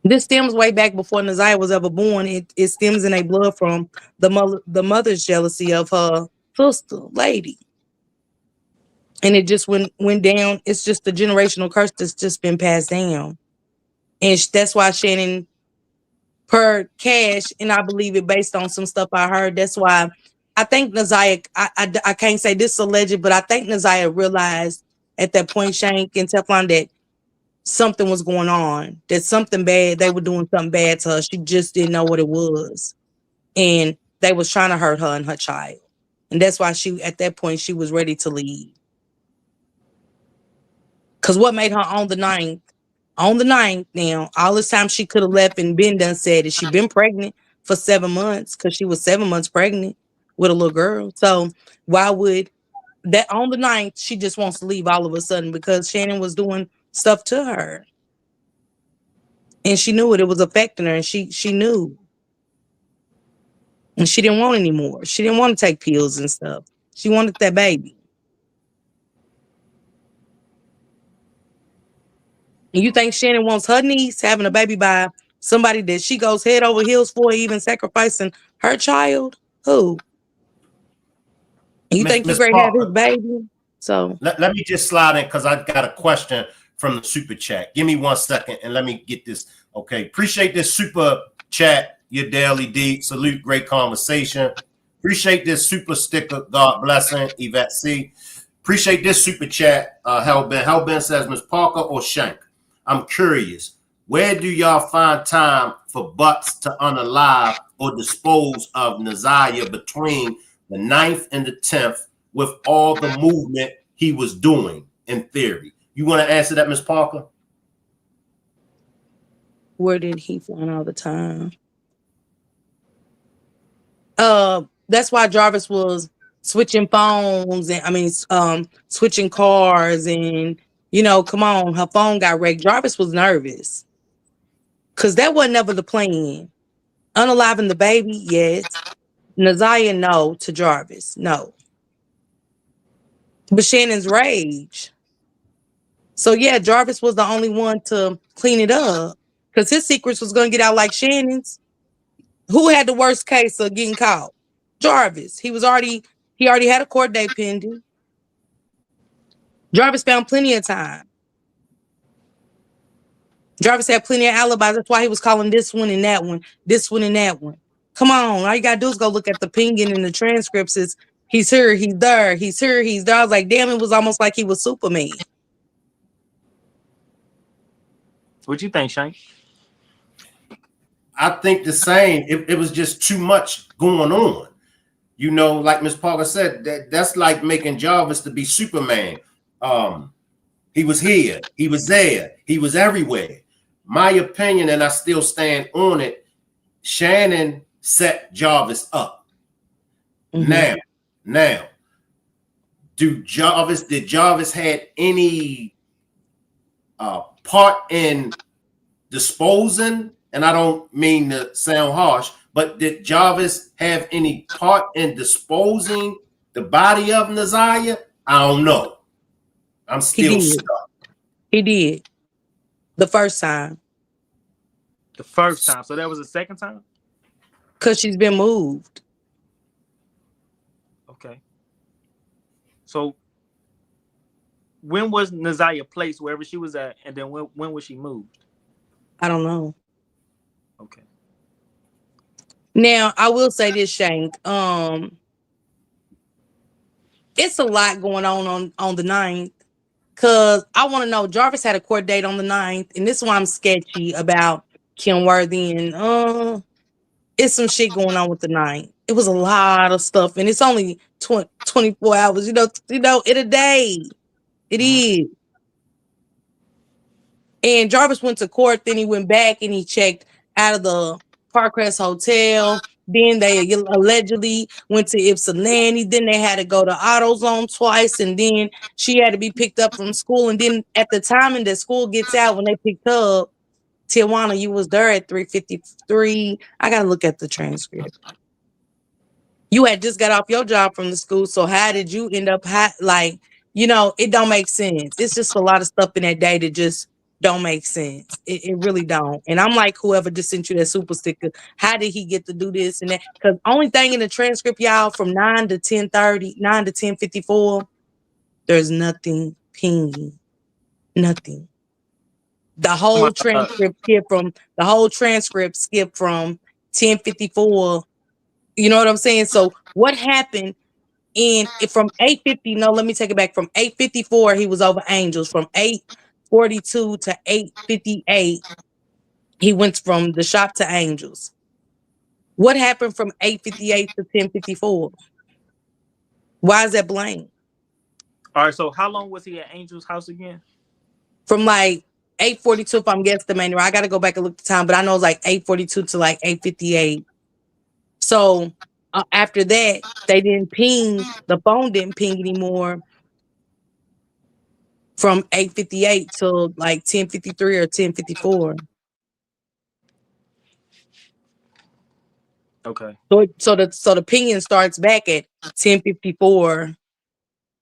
This stems way back before NAZIYAH was ever born. It stems in a blood from the mother's jealousy of her sister, lady. And it just went down. It's just the generational curse that's just been passed down. And that's why Shannon, per Cash, and I believe it based on some stuff I heard, that's why I think NAZIYAH, I can't say this is alleged, but I think NAZIYAH realized at that point, Shank and Teflon, that something was going on, that something bad, they were doing something bad to her. She just didn't know what it was. And they was trying to hurt her and her child. And that's why at that point, she was ready to leave. Because what made her on the 9th? On the 9th, now, all this time she could have left and been done said that she been pregnant for 7 months, because she was 7 months pregnant with a little girl. So why would that on the 9th, she just wants to leave all of a sudden because Shannon was doing stuff to her. And she knew it was affecting her, and she knew. And she didn't want any more. She didn't want to take pills and stuff. She wanted that baby. And you think Shannon wants her niece having a baby by somebody that she goes head over heels for, even sacrificing her child? Who? And you think you're great to have his baby? So let me just slide in, because I got a question from the super chat. Give me 1 second and let me get this. Okay. Appreciate this super chat. Your daily D. Salute. Great conversation. Appreciate this super sticker. God blessing. Yvette C. Appreciate this super chat. Hellben. Hellben says, Ms. Parker or Shank, I'm curious, where do y'all find time for Butts to unalive or dispose of NAZIYAH between the 9th and the 10th with all the movement he was doing in theory? You want to answer that, Ms. Parker? where did he find all the time? That's why Jarvis was switching phones and switching cars, and come on, her phone got wrecked. Jarvis was nervous because that wasn't never the plan. Unaliving the baby, yes. NAZIYAH, no. To Jarvis, no. But Shannon's rage. So yeah, Jarvis was the only one to clean it up because his secrets was gonna get out like Shannon's. Who had the worst case of getting caught? Jarvis. He already had a court date pending. Jarvis found plenty of time. Jarvis had plenty of alibis. That's why he was calling this one and that one, this one and that one. Come on, all you gotta do is go look at the pinging and the transcripts. Is he's here, he's there, he's here, he's there. I was like, damn, it was almost like he was Superman. What you think, Shank? I think the same. It was just too much going on. You know, like Miss Parker said, that's like making Jarvis to be Superman. He was here, he was there, he was everywhere. My opinion, and I still stand on it, Shannon set Jarvis up. Mm-hmm. Now, did Jarvis had any part in disposing? And I don't mean to sound harsh, but did Jarvis have any part in disposing the body of NAZIYAH? I don't know. I'm He still did. stuck. He did. The first time. The first time. So that was the second time? Because she's been moved. Okay. So when was NAZIYAH placed wherever she was at, and then when was she moved? I don't know. Okay. Now I will say this, Shank. It's a lot going on the 9th. Cause I want to know, Jarvis had a court date on the 9th, and this is why I'm sketchy about Kim Worthy, and it's some shit going on with the 9th. It was a lot of stuff, and it's only 24 hours, in a day. It is. And Jarvis went to court, then he went back and he checked out of the Parkcrest Hotel. Then they allegedly went to Ypsilanti. Then they had to go to AutoZone twice. And then she had to be picked up from school. And then at the time that school gets out, when they picked her up, Tijuana, you was there at 3:53. I got to look at the transcript. You had just got off your job from the school. So how did you end up, it don't make sense. It's just a lot of stuff in that day that just don't make sense. It really don't. And I'm like, whoever just sent you that super sticker, how did he get to do this and that? Because only thing in the transcript, y'all, from 9 to 10:30, 9 to 10:54, there's nothing pinging. Nothing. The whole transcript skipped from 10:54. You know what I'm saying? So what happened from 8:50? No, let me take it back. From 8:54, he was over Angels. From 8:42 to 8:58, he went from the shop to Angels. What happened from 8:58 to 10:54? Why is that blank? All right. So how long was he at Angel's house again? From like 8:42, if I'm guesstimating, I got to go back and look the time, but I know it's like 8:42 to like 8:58. So after that, they didn't ping. The phone didn't ping anymore from 8:58 till like 10:53 or 10:54. Okay. So the pinging starts back at 10:54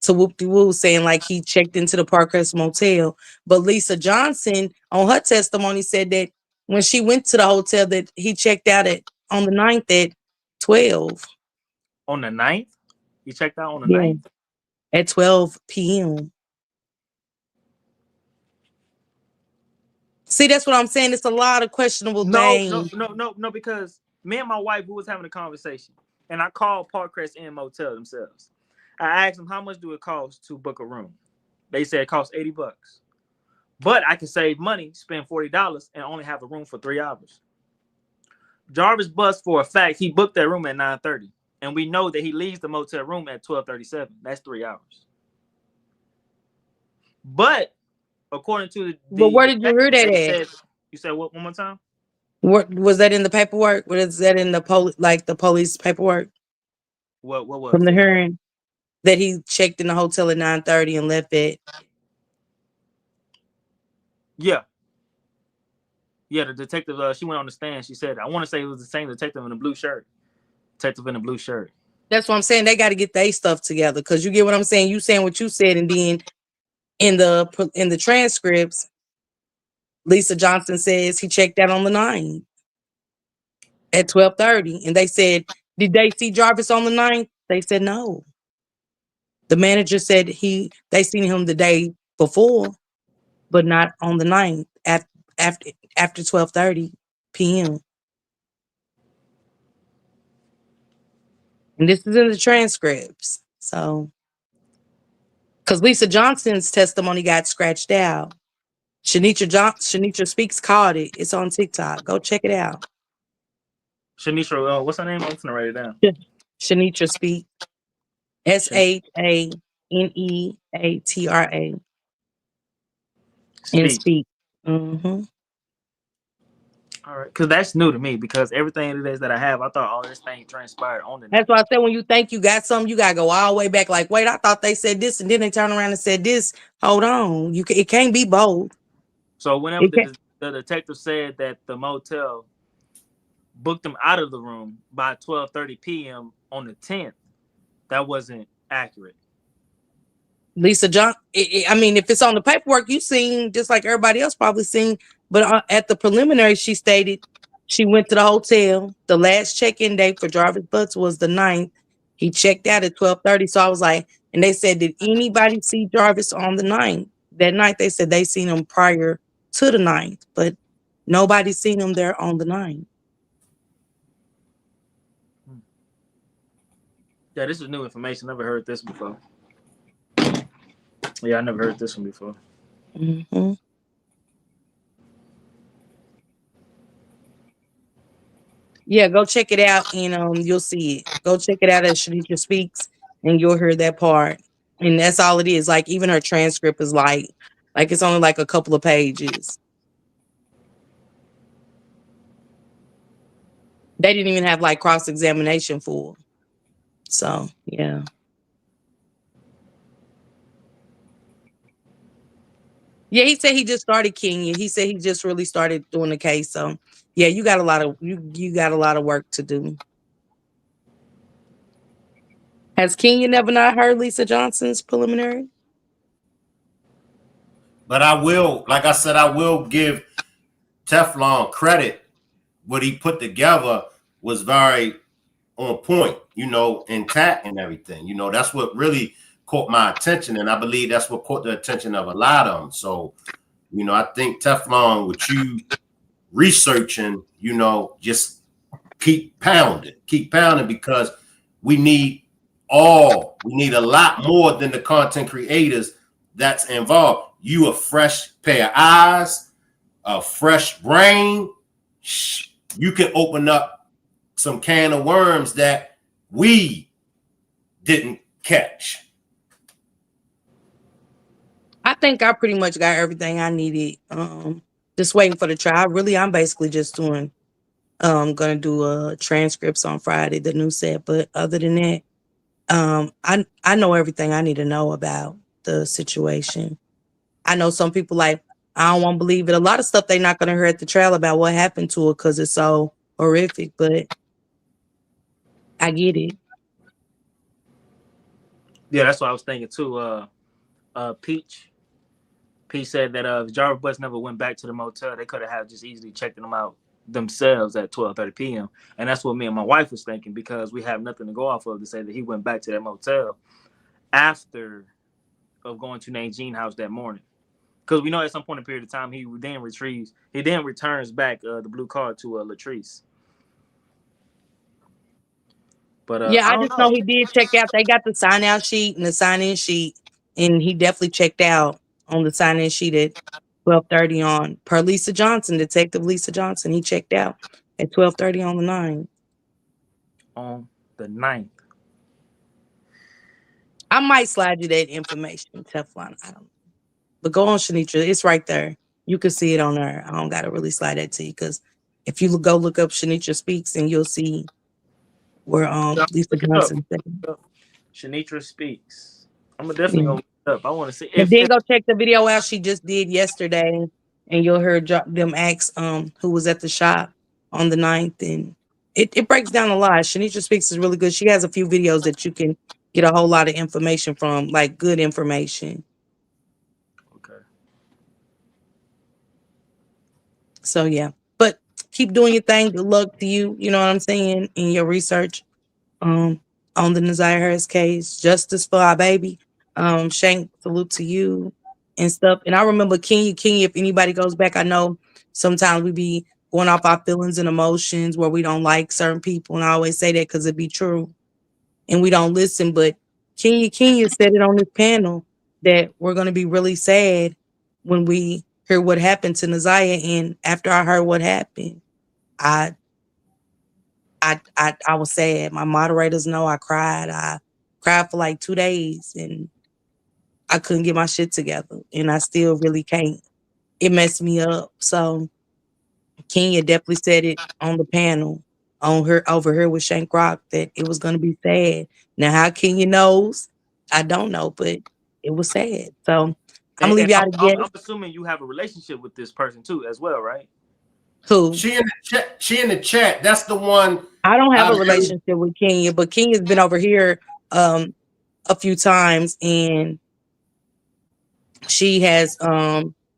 to whoop-de-woo, saying like he checked into the Parkhurst Motel. But Lisa Johnson on her testimony said that when she went to the hotel that he checked out on the 9th at 12. On the 9th? He checked out on the Yeah. 9th? At 12 p.m. See, that's what I'm saying. It's a lot of questionable things. No, because me and my wife, we was having a conversation, and I called Parkcrest Inn Motel themselves. I asked them, how much do it cost to book a room? They said it costs $80. But I can save money, spend $40, and only have a room for 3 hours. Jarvis Bus, for a fact, he booked that room at 9:30. And we know that he leaves the motel room at 12:37. That's 3 hours. But according to But where did you hear that at? You said what one more time? What was that in the paperwork? What is that in the police paperwork? What was from the it? hearing that he checked in the hotel at 9:30 and left it? Yeah. Yeah, the detective, she went on the stand. She said, I want to say it was the same detective in the blue shirt. Detective in the blue shirt. That's what I'm saying. They got to get their stuff together, because you get what I'm saying. You saying what you said, and then in the transcripts, Lisa Johnson says he checked out on the 9th at 12:30, and they said, did they see Jarvis on the 9th? They said no. The manager said they seen him the day before, but not on the 9th after 12:30 p.m. And this is in the transcripts. So, because Lisa Johnson's testimony got scratched out. Shanitra Speaks called it. It's on TikTok. Go check it out. Shanisha, what's her name? I'm gonna write it down. Shanitra Speak. SHANEATRA. And Speak. Speak. Mm-hmm. All right, because that's new to me. Because everything it is that I have, I thought all this thing transpired on the That's night. why I said when you think you got something, you gotta go all the way back. Like, wait, I thought they said this, and then they turn around and said this. Hold on, it can't be both. So whenever It can't. the detective said that the motel booked him out of the room by 12:30 p.m. on the 10th, that wasn't accurate. Lisa John. I mean, if it's on the paperwork, you seen just like everybody else probably seen. But at the preliminary, she stated she went to the hotel. The last check-in date for Jarvis Butts was the 9th. He checked out at 12:30. So I was like, and they said, did anybody see Jarvis on the 9th? That night, they said they seen him prior to the 9th, but nobody seen him there on the 9th. Yeah, this is new information. Never heard this before. Yeah, I never heard this one before. Mm-hmm. Yeah, go check it out and you'll see it. Go check it out as Shanika Speaks and you'll hear that part. And that's all it is. Like even her transcript is like it's only like a couple of pages. They didn't even have like cross-examination for. So yeah. Yeah, he said he just started Kenya. He said he just really started doing the case. So yeah, you got a lot of you got a lot of work to do. Has Kenya never not heard Lisa Johnson's preliminary? But I will, like I said, I will give Teflon credit. What he put together was very on point, intact and everything. That's what really caught my attention. And I believe that's what caught the attention of a lot of them. So, I think Teflon, with you researching, just keep pounding because we need a lot more than the content creators that's involved. You a fresh pair of eyes, a fresh brain. You can open up some can of worms that we didn't catch. I think I pretty much got everything I needed. Just waiting for the trial. I'm basically just doing gonna do transcripts on Friday, the new set. But other than that, I know everything I need to know about the situation. I know some people like I don't want to believe it. A lot of stuff they're not gonna hear at the trial about what happened to her because it's so horrific, but I get it. Yeah, that's what I was thinking too. Peach said that if Jarvis Butts never went back to the motel, they could have just easily checked them out themselves at 12:30 p.m. And that's what me and my wife was thinking because we have nothing to go off of to say that he went back to that motel after of going to Nadine house that morning. Because we know at some point in a period of time he then returns back the blue card to Latrice. But Yeah, I I don't just know know. he did check out. They got the sign out sheet and the sign in sheet, and he definitely checked out on the sign in sheet at 12:30 on per Lisa Johnson, Detective Lisa Johnson. He checked out at 12:30 on the 9th. On the 9th. I might slide you that information, Teflon. I don't know. But go on, Shanitra. It's right there. You can see it on there. I don't gotta really slide that to you because if you go look up Shanitra Speaks and you'll see where Lisa Look it up. Johnson said. Shanitra Speaks. I'm definitely Yeah. gonna look it up. I want to see And if then go check the video out she just did yesterday, and you'll hear them ask who was at the shop on the 9th, and it breaks down a lot. Shanitra Speaks is really good. She has a few videos that you can get a whole lot of information from, like good information. okay. So yeah, but keep doing your thing. Good luck to you. You know what I'm saying in your research um on the NAZIYAH Harris case. Justice for our baby. Shank, salute to you and stuff. And I remember Kenya, if anybody goes back, I know sometimes we be going off our feelings and emotions where we don't like certain people. And I always say that because it be true. And we don't listen. But Kenya said it on this panel that we're gonna be really sad when we hear what happened to NAZIYAH. And after I heard what happened, I I was sad. My moderators know I cried. I cried for like 2 days and I couldn't get my shit together. And I still really can't. It messed me up. So Kenya definitely said it on the panel on her over here with Shank Rock that it was gonna be sad. Now how Kenya knows, I don't know, but it was sad. So I'm gonna leave And y'all to guess I'm assuming you have a relationship with this person too, as well, right? who. She in the chat. She in the chat. That's the one. I don't have I a heard. relationship with Kenya, but Kenya's been over here a few times and she has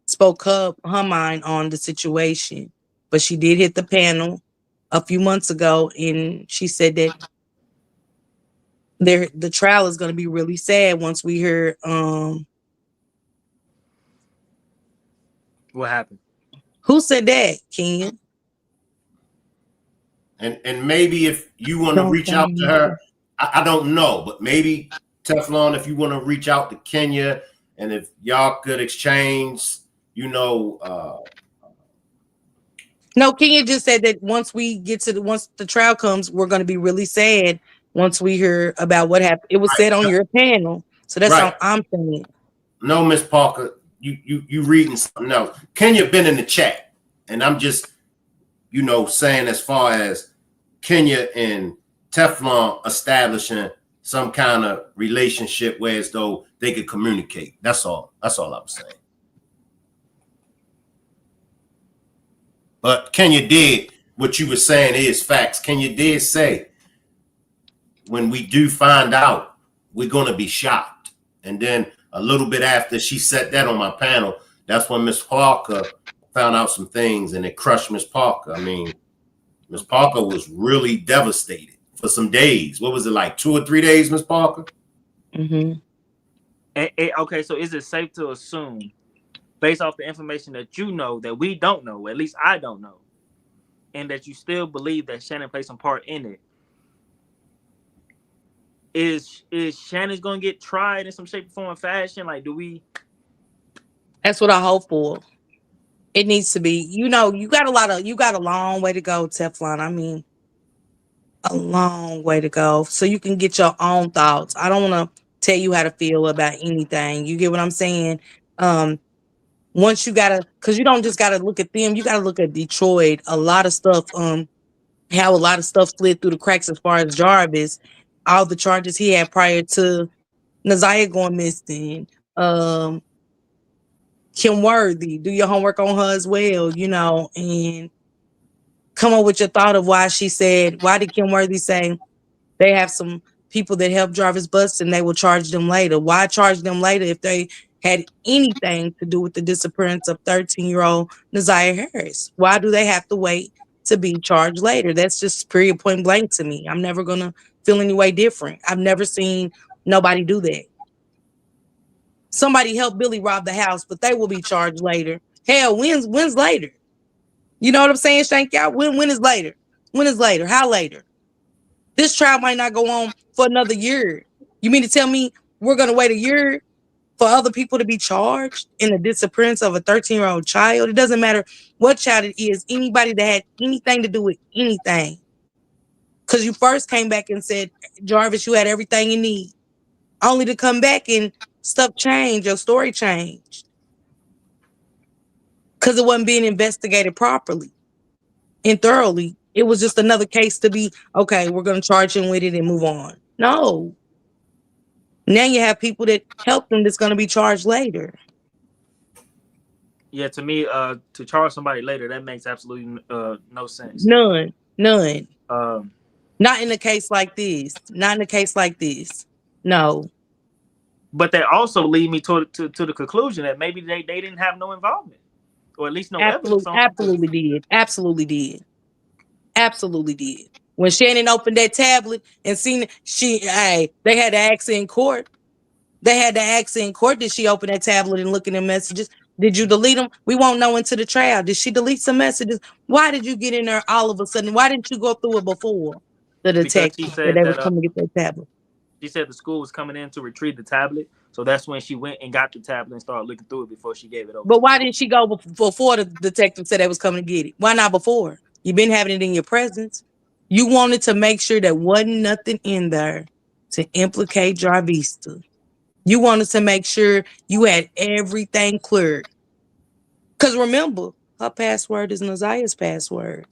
spoke up her mind on the situation. But she did hit the panel a few months ago and she said that the trial is going to be really sad once we hear What happened? who said that, Kenya? And maybe if you want to Don't reach say out to anything. her, I don't know, but maybe Teflon, if you want to reach out to Kenya, and if y'all could exchange, No, Kenya just said that once the trial comes, we're going to be really sad once we hear about what happened. It was said on your panel, so that's right. all I'm saying. No, Miss Parker, you reading something else. Kenya been in the chat, and I'm just saying as far as Kenya and Teflon establishing some kind of relationship where as though they could communicate. That's all I'm saying. But Kenya did what you were saying is facts. Kenya did say when we do find out, we're gonna be shocked. And then a little bit after she said that on my panel, that's when Miss Parker found out some things and it crushed Miss Parker. I mean, Miss Parker was really devastated for some days. What was it, like 2 or 3 days, Miss Parker? Mm-hmm. Okay, so is it safe to assume, based off the information that you know, that we don't know, at least I don't know, and that you still believe that Shannon played some part in it? Is Shannon's gonna get tried in some shape, form, or fashion? Like, do we? That's what I hope for. It needs to be. You got a long way to go, Teflon. I mean, a long way to go. So you can get your own thoughts. I don't want to tell you how to feel about anything. You get what I'm saying? Once you gotta, because you don't just gotta look at them, you gotta look at Detroit. A lot of stuff, how a lot of stuff slid through the cracks as far as Jarvis, all the charges he had prior to NAZIYAH going missing. Kim Worthy, do your homework on her as well, and come up with your thought of why did Kim Worthy say they have some people that helped Jarvis bust and they will charge them later? Why charge them later if they had anything to do with the disappearance of 13-year-old NAZIYAH Harris? Why do they have to wait to be charged later? That's just period point blank to me. I'm never going to feel any way different. I've never seen nobody do that. Somebody helped Billy rob the house, but they will be charged later. Hell, when's later? You know what I'm saying, Shank? Y'all, when is later? When is later? How later? This trial might not go on for another year. You mean to tell me we're going to wait a year for other people to be charged in the disappearance of a 13-year-old child? It doesn't matter what child it is. Anybody that had anything to do with anything. Because you first came back and said, Jarvis, you had everything you need. Only to come back and stuff changed. Your story changed. Because it wasn't being investigated properly and thoroughly. It was just another case to be, okay, we're going to charge him with it and move on. No. Now you have people that help them that's going to be charged later. Yeah, to me, to charge somebody later, that makes absolutely no sense. None. Not in a case like this. No. But that also lead me to the conclusion that maybe they didn't have no involvement, or at least no evidence on. Absolutely did. When Shannon opened that tablet and seen they had to ask her in court. Did she open that tablet and look at the messages? Did you delete them? We won't know until the trial. Did she delete some messages? Why did you get in there all of a sudden? Why didn't you go through it before the detective said they was coming to get that tablet? She said the school was coming in to retrieve the tablet. So that's when she went and got the tablet and started looking through it before she gave it over. But why didn't she go before the detective said they was coming to get it? Why not before? You've been having it in your presence. You wanted to make sure there wasn't nothing in there to implicate Jarvis. You wanted to make sure you had everything cleared. Because remember, her password is NAZIYAH's password.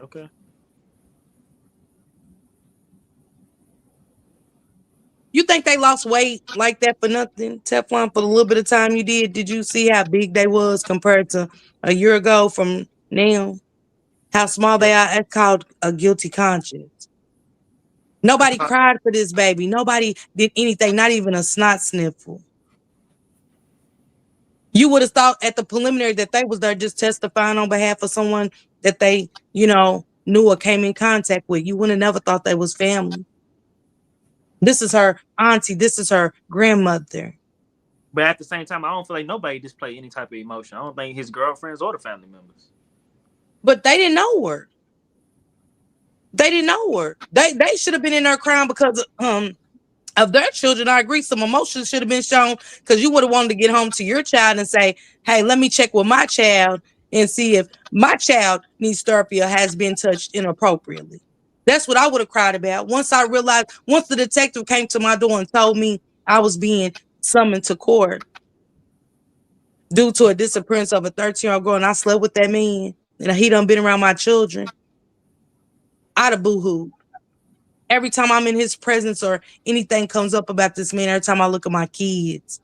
Okay. You think they lost weight like that for nothing? Teflon, for the little bit of time you did you see how big they was compared to a year ago from now? How small Yeah. they are? That's called a guilty conscience. Nobody cried for this baby. Nobody did anything, not even a snot sniffle. You would have thought at the preliminary that they was there just testifying on behalf of someone that they, knew or came in contact with. You would have never thought they was family. This is her auntie. This is her grandmother. But at the same time, I don't feel like nobody displayed any type of emotion. I don't think his girlfriends or the family members. But they didn't know her. They didn't know her. They should have been in there crying because of their children. I agree. Some emotions should have been shown because you would have wanted to get home to your child and say, hey, let me check with my child and see if my child needs therapy or has been touched inappropriately. That's what I would have cried about. Once I realized, once the detective came to my door and told me I was being summoned to court due to a disappearance of a 13-year-old girl, and I slept with that man, and he done been around my children, I'd have boo-hooed. Every time I'm in his presence or anything comes up about this man, every time I look at my kids,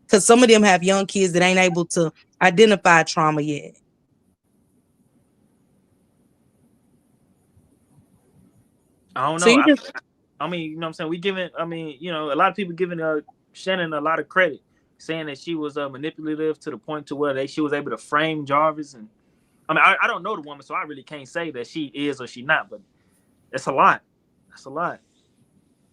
because some of them have young kids that ain't able to identify trauma yet. I don't So know. you just, I mean, you know what I'm saying? We giving, I mean, a lot of people giving Shannon a lot of credit, saying that she was manipulative to the point to where she was able to frame Jarvis. And I mean, I don't know the woman, so I really can't say that she is or she not, but it's a lot. That's a lot.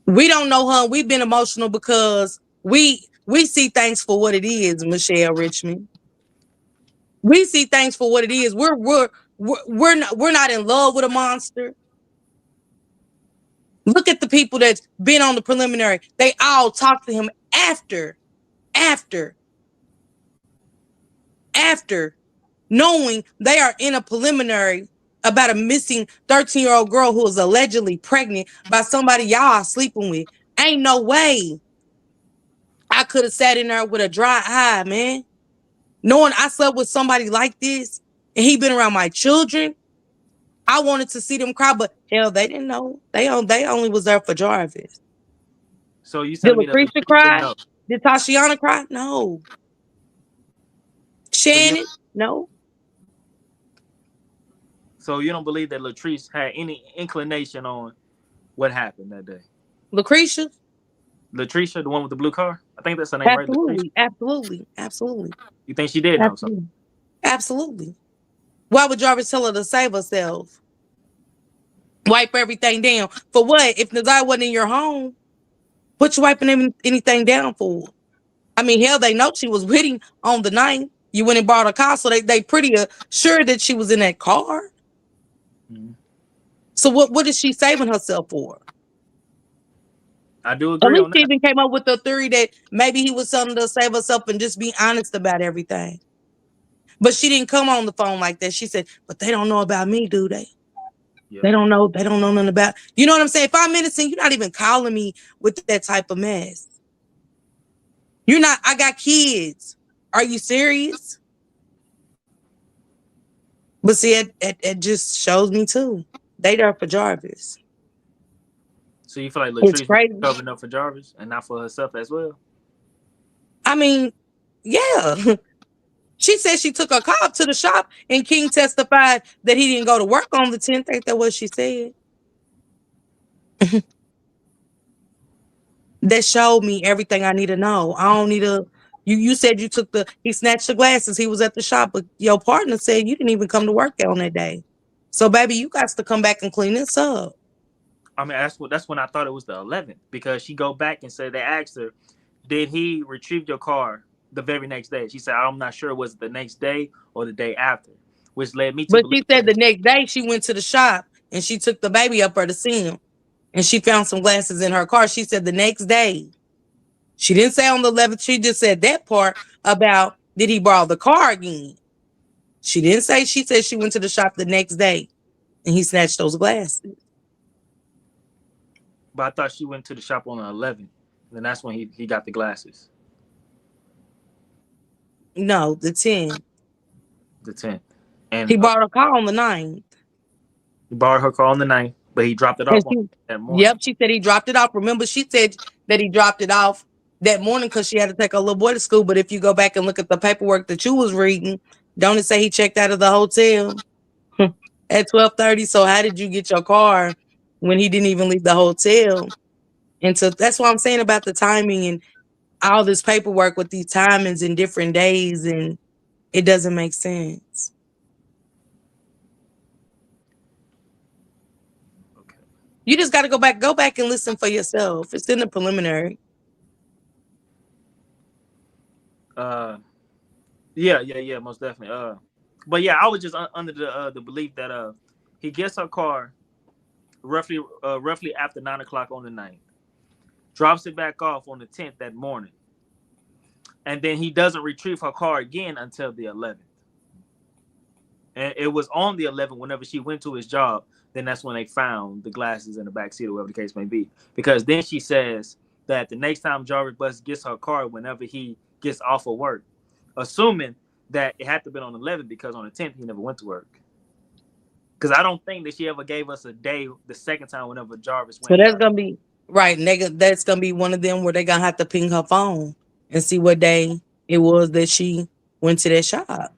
we don't know her. We've been emotional because we see things for what it is, Michelle Richmond. We see things for what it is. We're not in love with a monster. Look at the people that's been on the preliminary. They all talk to him after knowing they are in a preliminary about a missing 13-year-old girl who is allegedly pregnant by somebody y'all are sleeping with. Ain't no way I could have sat in there with a dry eye, man. Knowing I slept with somebody like this and he been around my children, I wanted to see them cry, but hell, they didn't know. They only was there for Jarvis. So you Did telling me that Lucretia Latrice didn't cry? know? Did Tashiana cry? No. So you, Shannon? No. so you don't believe that Latrice had any inclination on what happened that day? Lucretia? Latricia, the one with the blue car? I think that's her name, right? Latricia? Absolutely. You think she did know something? Absolutely. Why would Jarvis tell her to save herself? Wipe everything down. For what? If NAZIYAH wasn't in your home, what you wiping anything down for? I mean, hell, they know she was with him on the night. You went and bought a car, so they pretty sure that she was in that car. Mm-hmm. So what is she saving herself for? I do At agree least on she that. even came up with the theory that maybe he was telling her to save herself and just be honest about everything. But she didn't come on the phone like that. She said, but they don't know about me, do they? Yeah. They don't know nothing about, you know what I'm saying? If I'm innocent, you're not even calling me with that type of mess. You're not, I got kids. Are you serious? But see, it just shows me too. They there for Jarvis. So you feel like It's Latrice was crazy. covering up for Jarvis and not for herself as well? I mean, yeah. She said she took her car to the shop and King testified that he didn't go to work on the 10th. Ain't that what she said? That showed me everything I need to know. I don't need to. You said you took he snatched the glasses. He was at the shop, but your partner said you didn't even come to work on that day. So, baby, you got to come back and clean this up. I mean, that's when I thought it was the 11th because she go back and said they asked her, did he retrieve your car the very next day? She said, I'm not sure was it the next day or the day after, which led me to But believe she said that. the next day she went to the shop and she took the baby up there to see him. And she found some glasses in her car. She said the next day. She didn't say on the 11th. She just said that part about did he borrow the car again? She didn't say. She said she went to the shop the next day, and he snatched those glasses. But I thought she went to the shop on the 11th. And then that's when he got the glasses. No, the 10th. The 10th. And He bought a car on the 9th. He borrowed her car on the 9th, but he dropped it off on that morning. Yep, she said he dropped it off. Remember, she said that he dropped it off that morning because she had to take her little boy to school. But if you go back and look at the paperwork that you was reading, don't it say he checked out of the hotel at 12:30? So how did you get your car when he didn't even leave the hotel? And so that's what I'm saying about the timing and all this paperwork with these timings and different days, and it doesn't make sense. Okay. You just got to go back and listen for yourself. It's in the preliminary. Yeah, most definitely. But yeah, I was just under the belief that he gets her car roughly after 9 o'clock on the 9th, drops it back off on the 10th that morning, and then he doesn't retrieve her car again until the 11th. And it was on the 11th whenever she went to his job. Then that's when they found the glasses in the back seat or whatever the case may be. Because then she says that the next time Jarvis Bus gets her car, whenever he gets off of work, assuming that it had to have been on the 11th because on the 10th he never went to work. Because I don't think that she ever gave us a day the second time whenever Jarvis went. So that's gonna be right. That's gonna be one of them where they're gonna have to ping her phone and see what day it was that she went to that shop.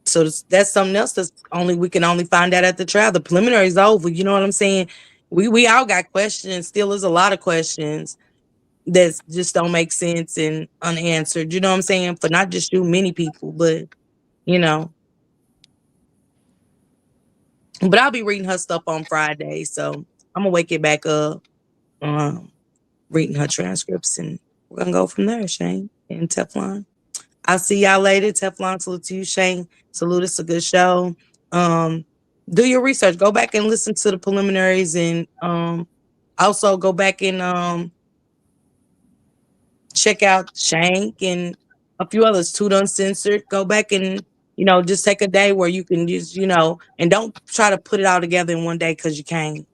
So that's something else we can only find out at the trial. The preliminary is over. You know what I'm saying? We all got questions. Still is a lot of questions that just don't make sense and unanswered. You know what I'm saying? For not just you, many people, but you know. But I'll be reading her stuff on Friday, so I'm gonna wake it back up, reading her transcripts, and we're gonna go from there, Shane and Teflon. I'll see y'all later. Teflon, salute to you, Shane. Salute, it's a good show. Do your research. Go back and listen to the preliminaries, and also go back and check out Shank and a few others, Toot Uncensored. Go back and just take a day where you can just and don't try to put it all together in one day because you can't.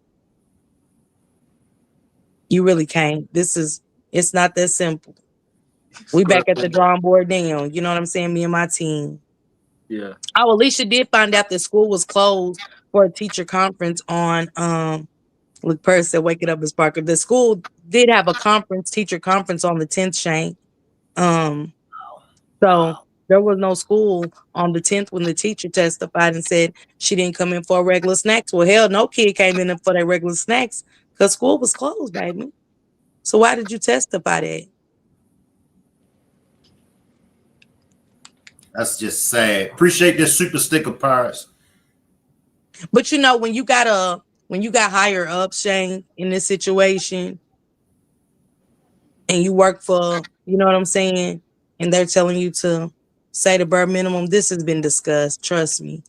You really can't. It's not that simple. We back at the drawing board now. You know what I'm saying? Me and my team. Yeah. Oh, Alicia did find out that school was closed for a teacher conference on look, Purse said wake it up, Miss Parker. The school did have a teacher conference on the 10th, Shane. So there was no school on the 10th when the teacher testified and said she didn't come in for regular snacks. Well, hell, no kid came in for their regular snacks because school was closed, baby. So why did you testify that? That's just sad. Appreciate this super sticker, Paris. But when you got higher up, Shane, in this situation, and you work for, you know what I'm saying, and they're telling you to say the bare minimum, this has been discussed, trust me.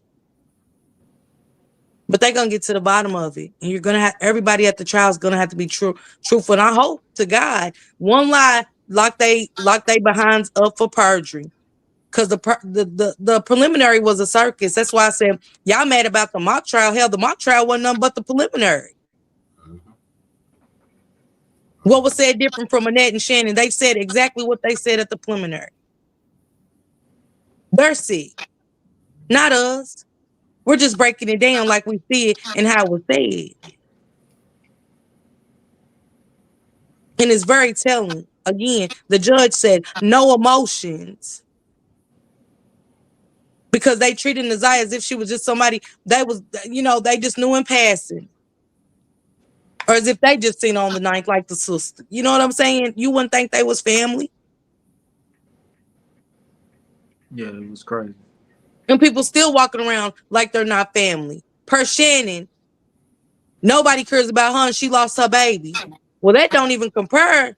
But they're gonna get to the bottom of it, and you're gonna have everybody at the trial is gonna have to be truthful. And I hope to God, one lie lock they behinds up for perjury. Because the preliminary was a circus. That's why I said y'all mad about the mock trial. Hell, the mock trial wasn't nothing but the preliminary. What was said different from Annette and Shannon? They said exactly what they said at the preliminary. They're sick, not us. We're just breaking it down like we see it and how it was said. And it's very telling. Again, the judge said no emotions. Because they treated NAZIYAH as if she was just somebody they just knew in passing. Or as if they just seen on the 9th like the sister. You know what I'm saying? You wouldn't think they was family. Yeah, it was crazy. And people still walking around like they're not family. Per Shannon, nobody cares about her and she lost her baby. Well, that don't even compare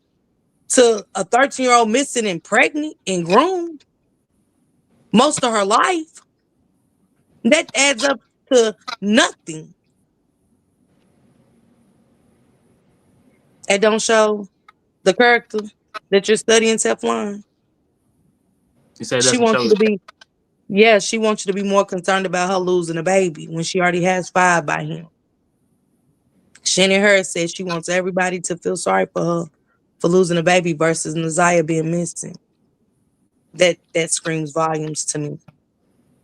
to a 13-year-old missing and pregnant and groomed most of her life. That adds up to nothing. That don't show the character that you're studying, Teflon. You said She wants you to be Yeah, she wants you to be more concerned about her losing a baby when she already has 5 by him. Shannon Harris says she wants everybody to feel sorry for her for losing a baby versus NAZIYAH being missing. That screams volumes to me.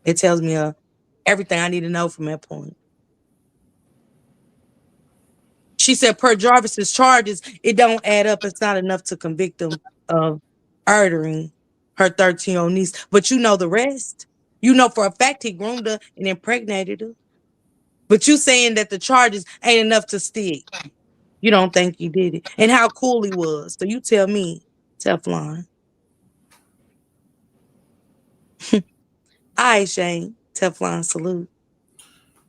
It tells me everything I need to know from that point. She said per Jarvis's charges, it don't add up. It's not enough to convict him of murdering her 13-year-old niece. But you know the rest. You know for a fact he groomed her and impregnated her. But you saying that the charges ain't enough to stick. You don't think he did it. And how cool he was. So you tell me, Teflon. All right, Shane. Teflon, salute.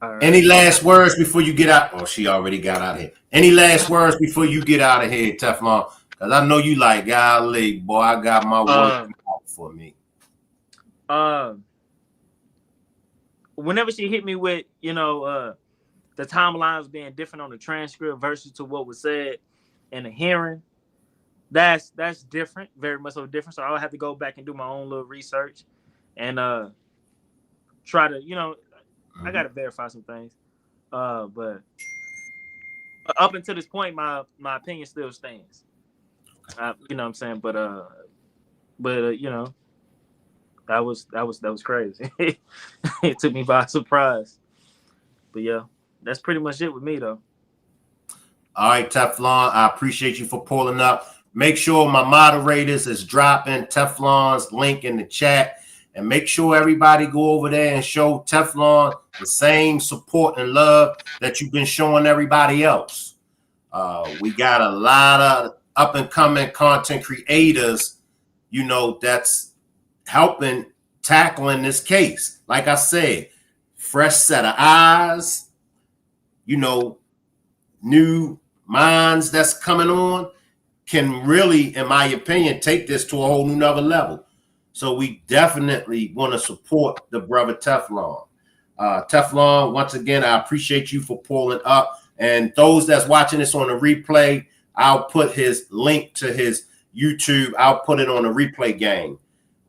Right. Any last words before you get out? Oh, she already got out of here. Any last words before you get out of here, Teflon? Because I know you like, golly, boy, I got my work out for me. Whenever she hit me with, the timelines being different on the transcript versus to what was said in the hearing, that's different, very much so different. So I'll have to go back and do my own little research and try to, I gotta verify some things. But up until this point, my opinion still stands. You know what I'm saying? But that was crazy. It took me by surprise. But yeah, that's pretty much it with me though. All right, Teflon, I appreciate you for pulling up. Make sure my moderators is dropping Teflon's link in the chat. And make sure everybody go over there and show Teflon the same support and love that you've been showing everybody else. We got a lot of up-and-coming content creators, that's helping tackling this case. Like I said, fresh set of eyes, new minds that's coming on can really, in my opinion, take this to a whole new nother level. So we definitely want to support the brother Teflon. Teflon, once again, I appreciate you for pulling up. And those that's watching this on the replay, I'll put his link to his YouTube. I'll put it on the replay game.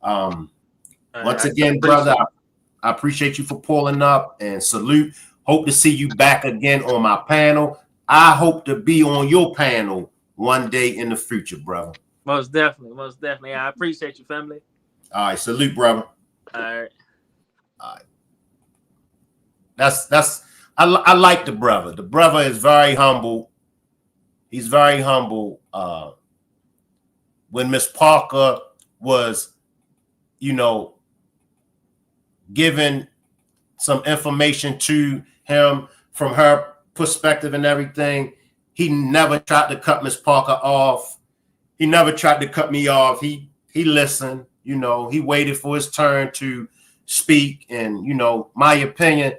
Once again, brother, I appreciate you for pulling up and salute. Hope to see you back again on my panel. I hope to be on your panel one day in the future, brother. Most definitely. Most definitely. I appreciate you, family. All right, salute, brother. All right. I like the brother. The brother is very humble. He's very humble. When Miss Parker was, giving some information to him from her perspective and everything, he never tried to cut Miss Parker off. He never tried to cut me off. He listened. He waited for his turn to speak. And, my opinion,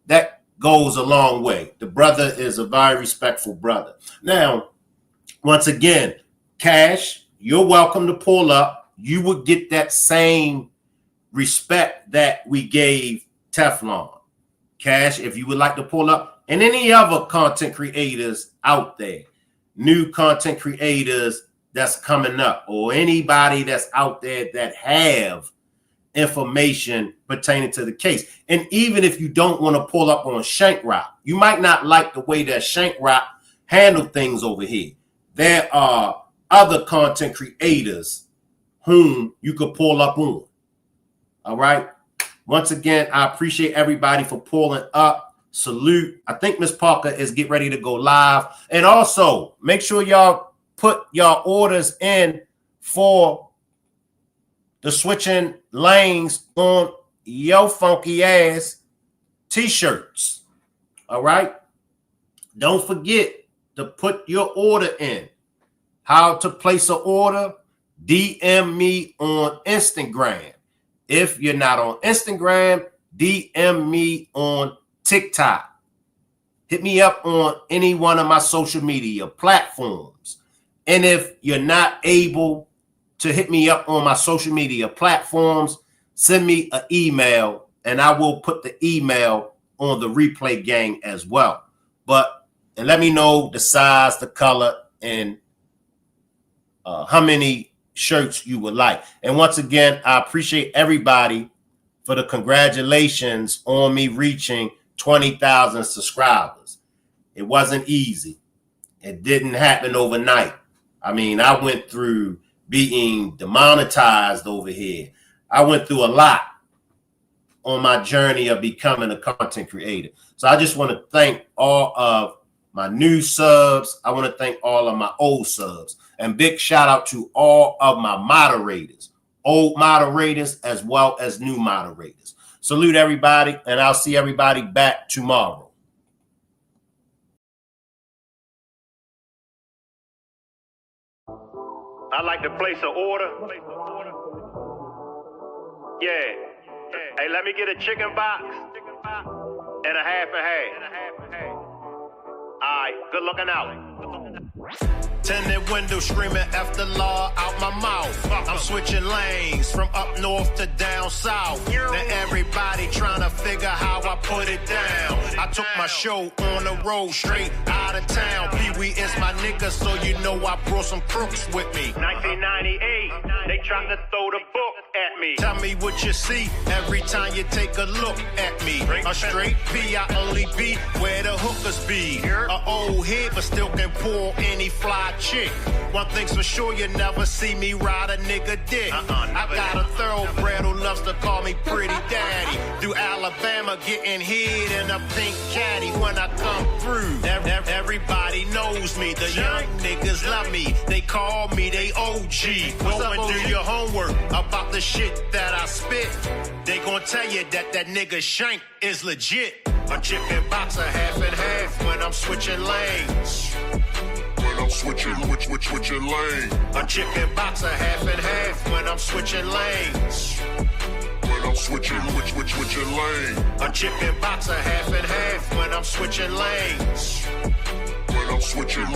that goes a long way. The brother is a very respectful brother. Now, once again, Cash, you're welcome to pull up. You would get that same respect that we gave Teflon. Cash, if you would like to pull up, and any other content creators out there, new content creators that's coming up, or anybody that's out there that have information pertaining to the case. And even if you don't want to pull up on Shank Rock, you might not like the way that Shank Rock handle things over here. There are other content creators whom you could pull up on. All right. Once again, I appreciate everybody for pulling up. Salute. I think Miss Parker is getting ready to go live. And also, make sure y'all put your orders in for the switching lanes on your funky ass t-shirts. All right. Don't forget to put your order in. How to place an order? DM me on Instagram. If you're not on Instagram, DM me on TikTok. Hit me up on any one of my social media platforms. And if you're not able to hit me up on my social media platforms, send me an email and I will put the email on the replay gang as well. And let me know the size, the color, and how many shirts you would like. And once again, I appreciate everybody for the congratulations on me reaching 20,000 subscribers. It wasn't easy. It didn't happen overnight. I mean, I went through being demonetized over here. I went through a lot on my journey of becoming a content creator. So I just want to thank all of my new subs. I want to thank all of my old subs. And big shout out to all of my moderators, old moderators as well as new moderators. Salute everybody, and I'll see everybody back tomorrow. I'd like to place an order. Yeah. Hey, let me get a chicken box and a half and half. All right, good looking out. Tinted window screaming after law out my mouth. I'm switching lanes from up north to down south. Now everybody trying to figure how I put it down. I took my show on the road straight out of town. Pee-wee is my nigga, so you know I brought some crooks with me. 1998, they tried to throw the book at me. Tell me what you see every time you take a look at me. A straight P, I only be where the hookers be. A old head, but still can pull any fly chick. One thing's for sure, you never see me ride a nigga dick. I got a thoroughbred who loves to call me pretty daddy. Through Alabama, getting hit in a pink caddy when I come through. Everybody knows me. The young niggas love me. They call me they OG. Go and do your homework about the shit that I spit. They gon' tell you that nigga Shank is legit. A chicken box a half and half when I'm switching lanes. I'm switching lane. A chicken box a half and half when I'm switching lanes. When I'm switching lane. A chicken box a half and half when I'm switching lanes. When I'm switching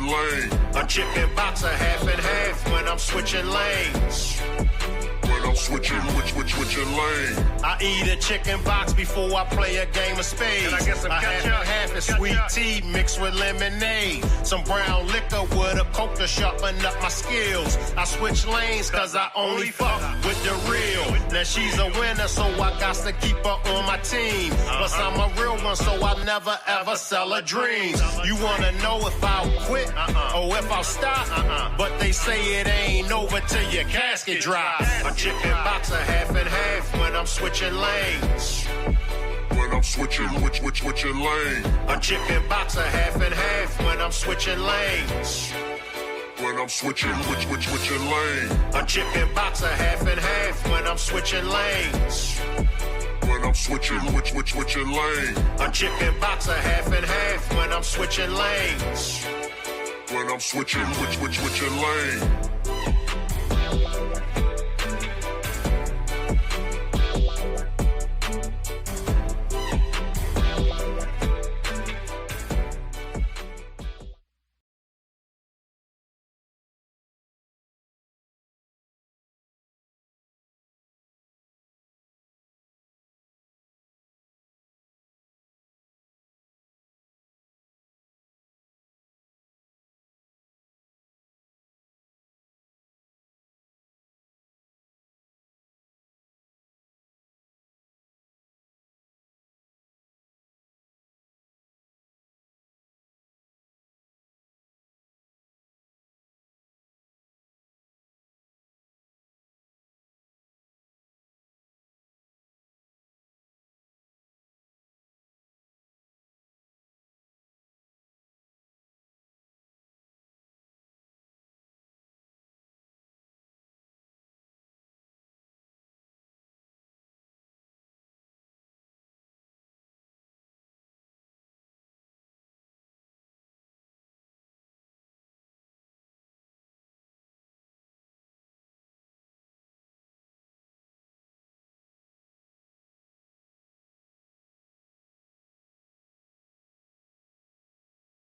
lane. A chicken box a half and half when I'm switching lanes. When I'm switching lane. I eat a chicken box before I play a game of spades. And I guess a half is sweet tea mixed with lemonade. Some brown liquor with a coke to sharpen up my skills. I switch lanes cause I only fuck with the real. Now she's a winner, so I got to keep her on my team. Plus I'm a real one, so I never ever sell her dreams. You wanna know if I'll quit or if I'll stop? But they say it ain't over till your casket drops. A chicken box a half and half when I'm switching lanes. When I'm switching lane. A chicken box a half and half when I'm switching lanes. When I'm switching lane. A chicken box a half and half when I'm switching lanes. When I'm switching lane. A chicken box a half and half when I'm switching lanes. When I'm switching lane.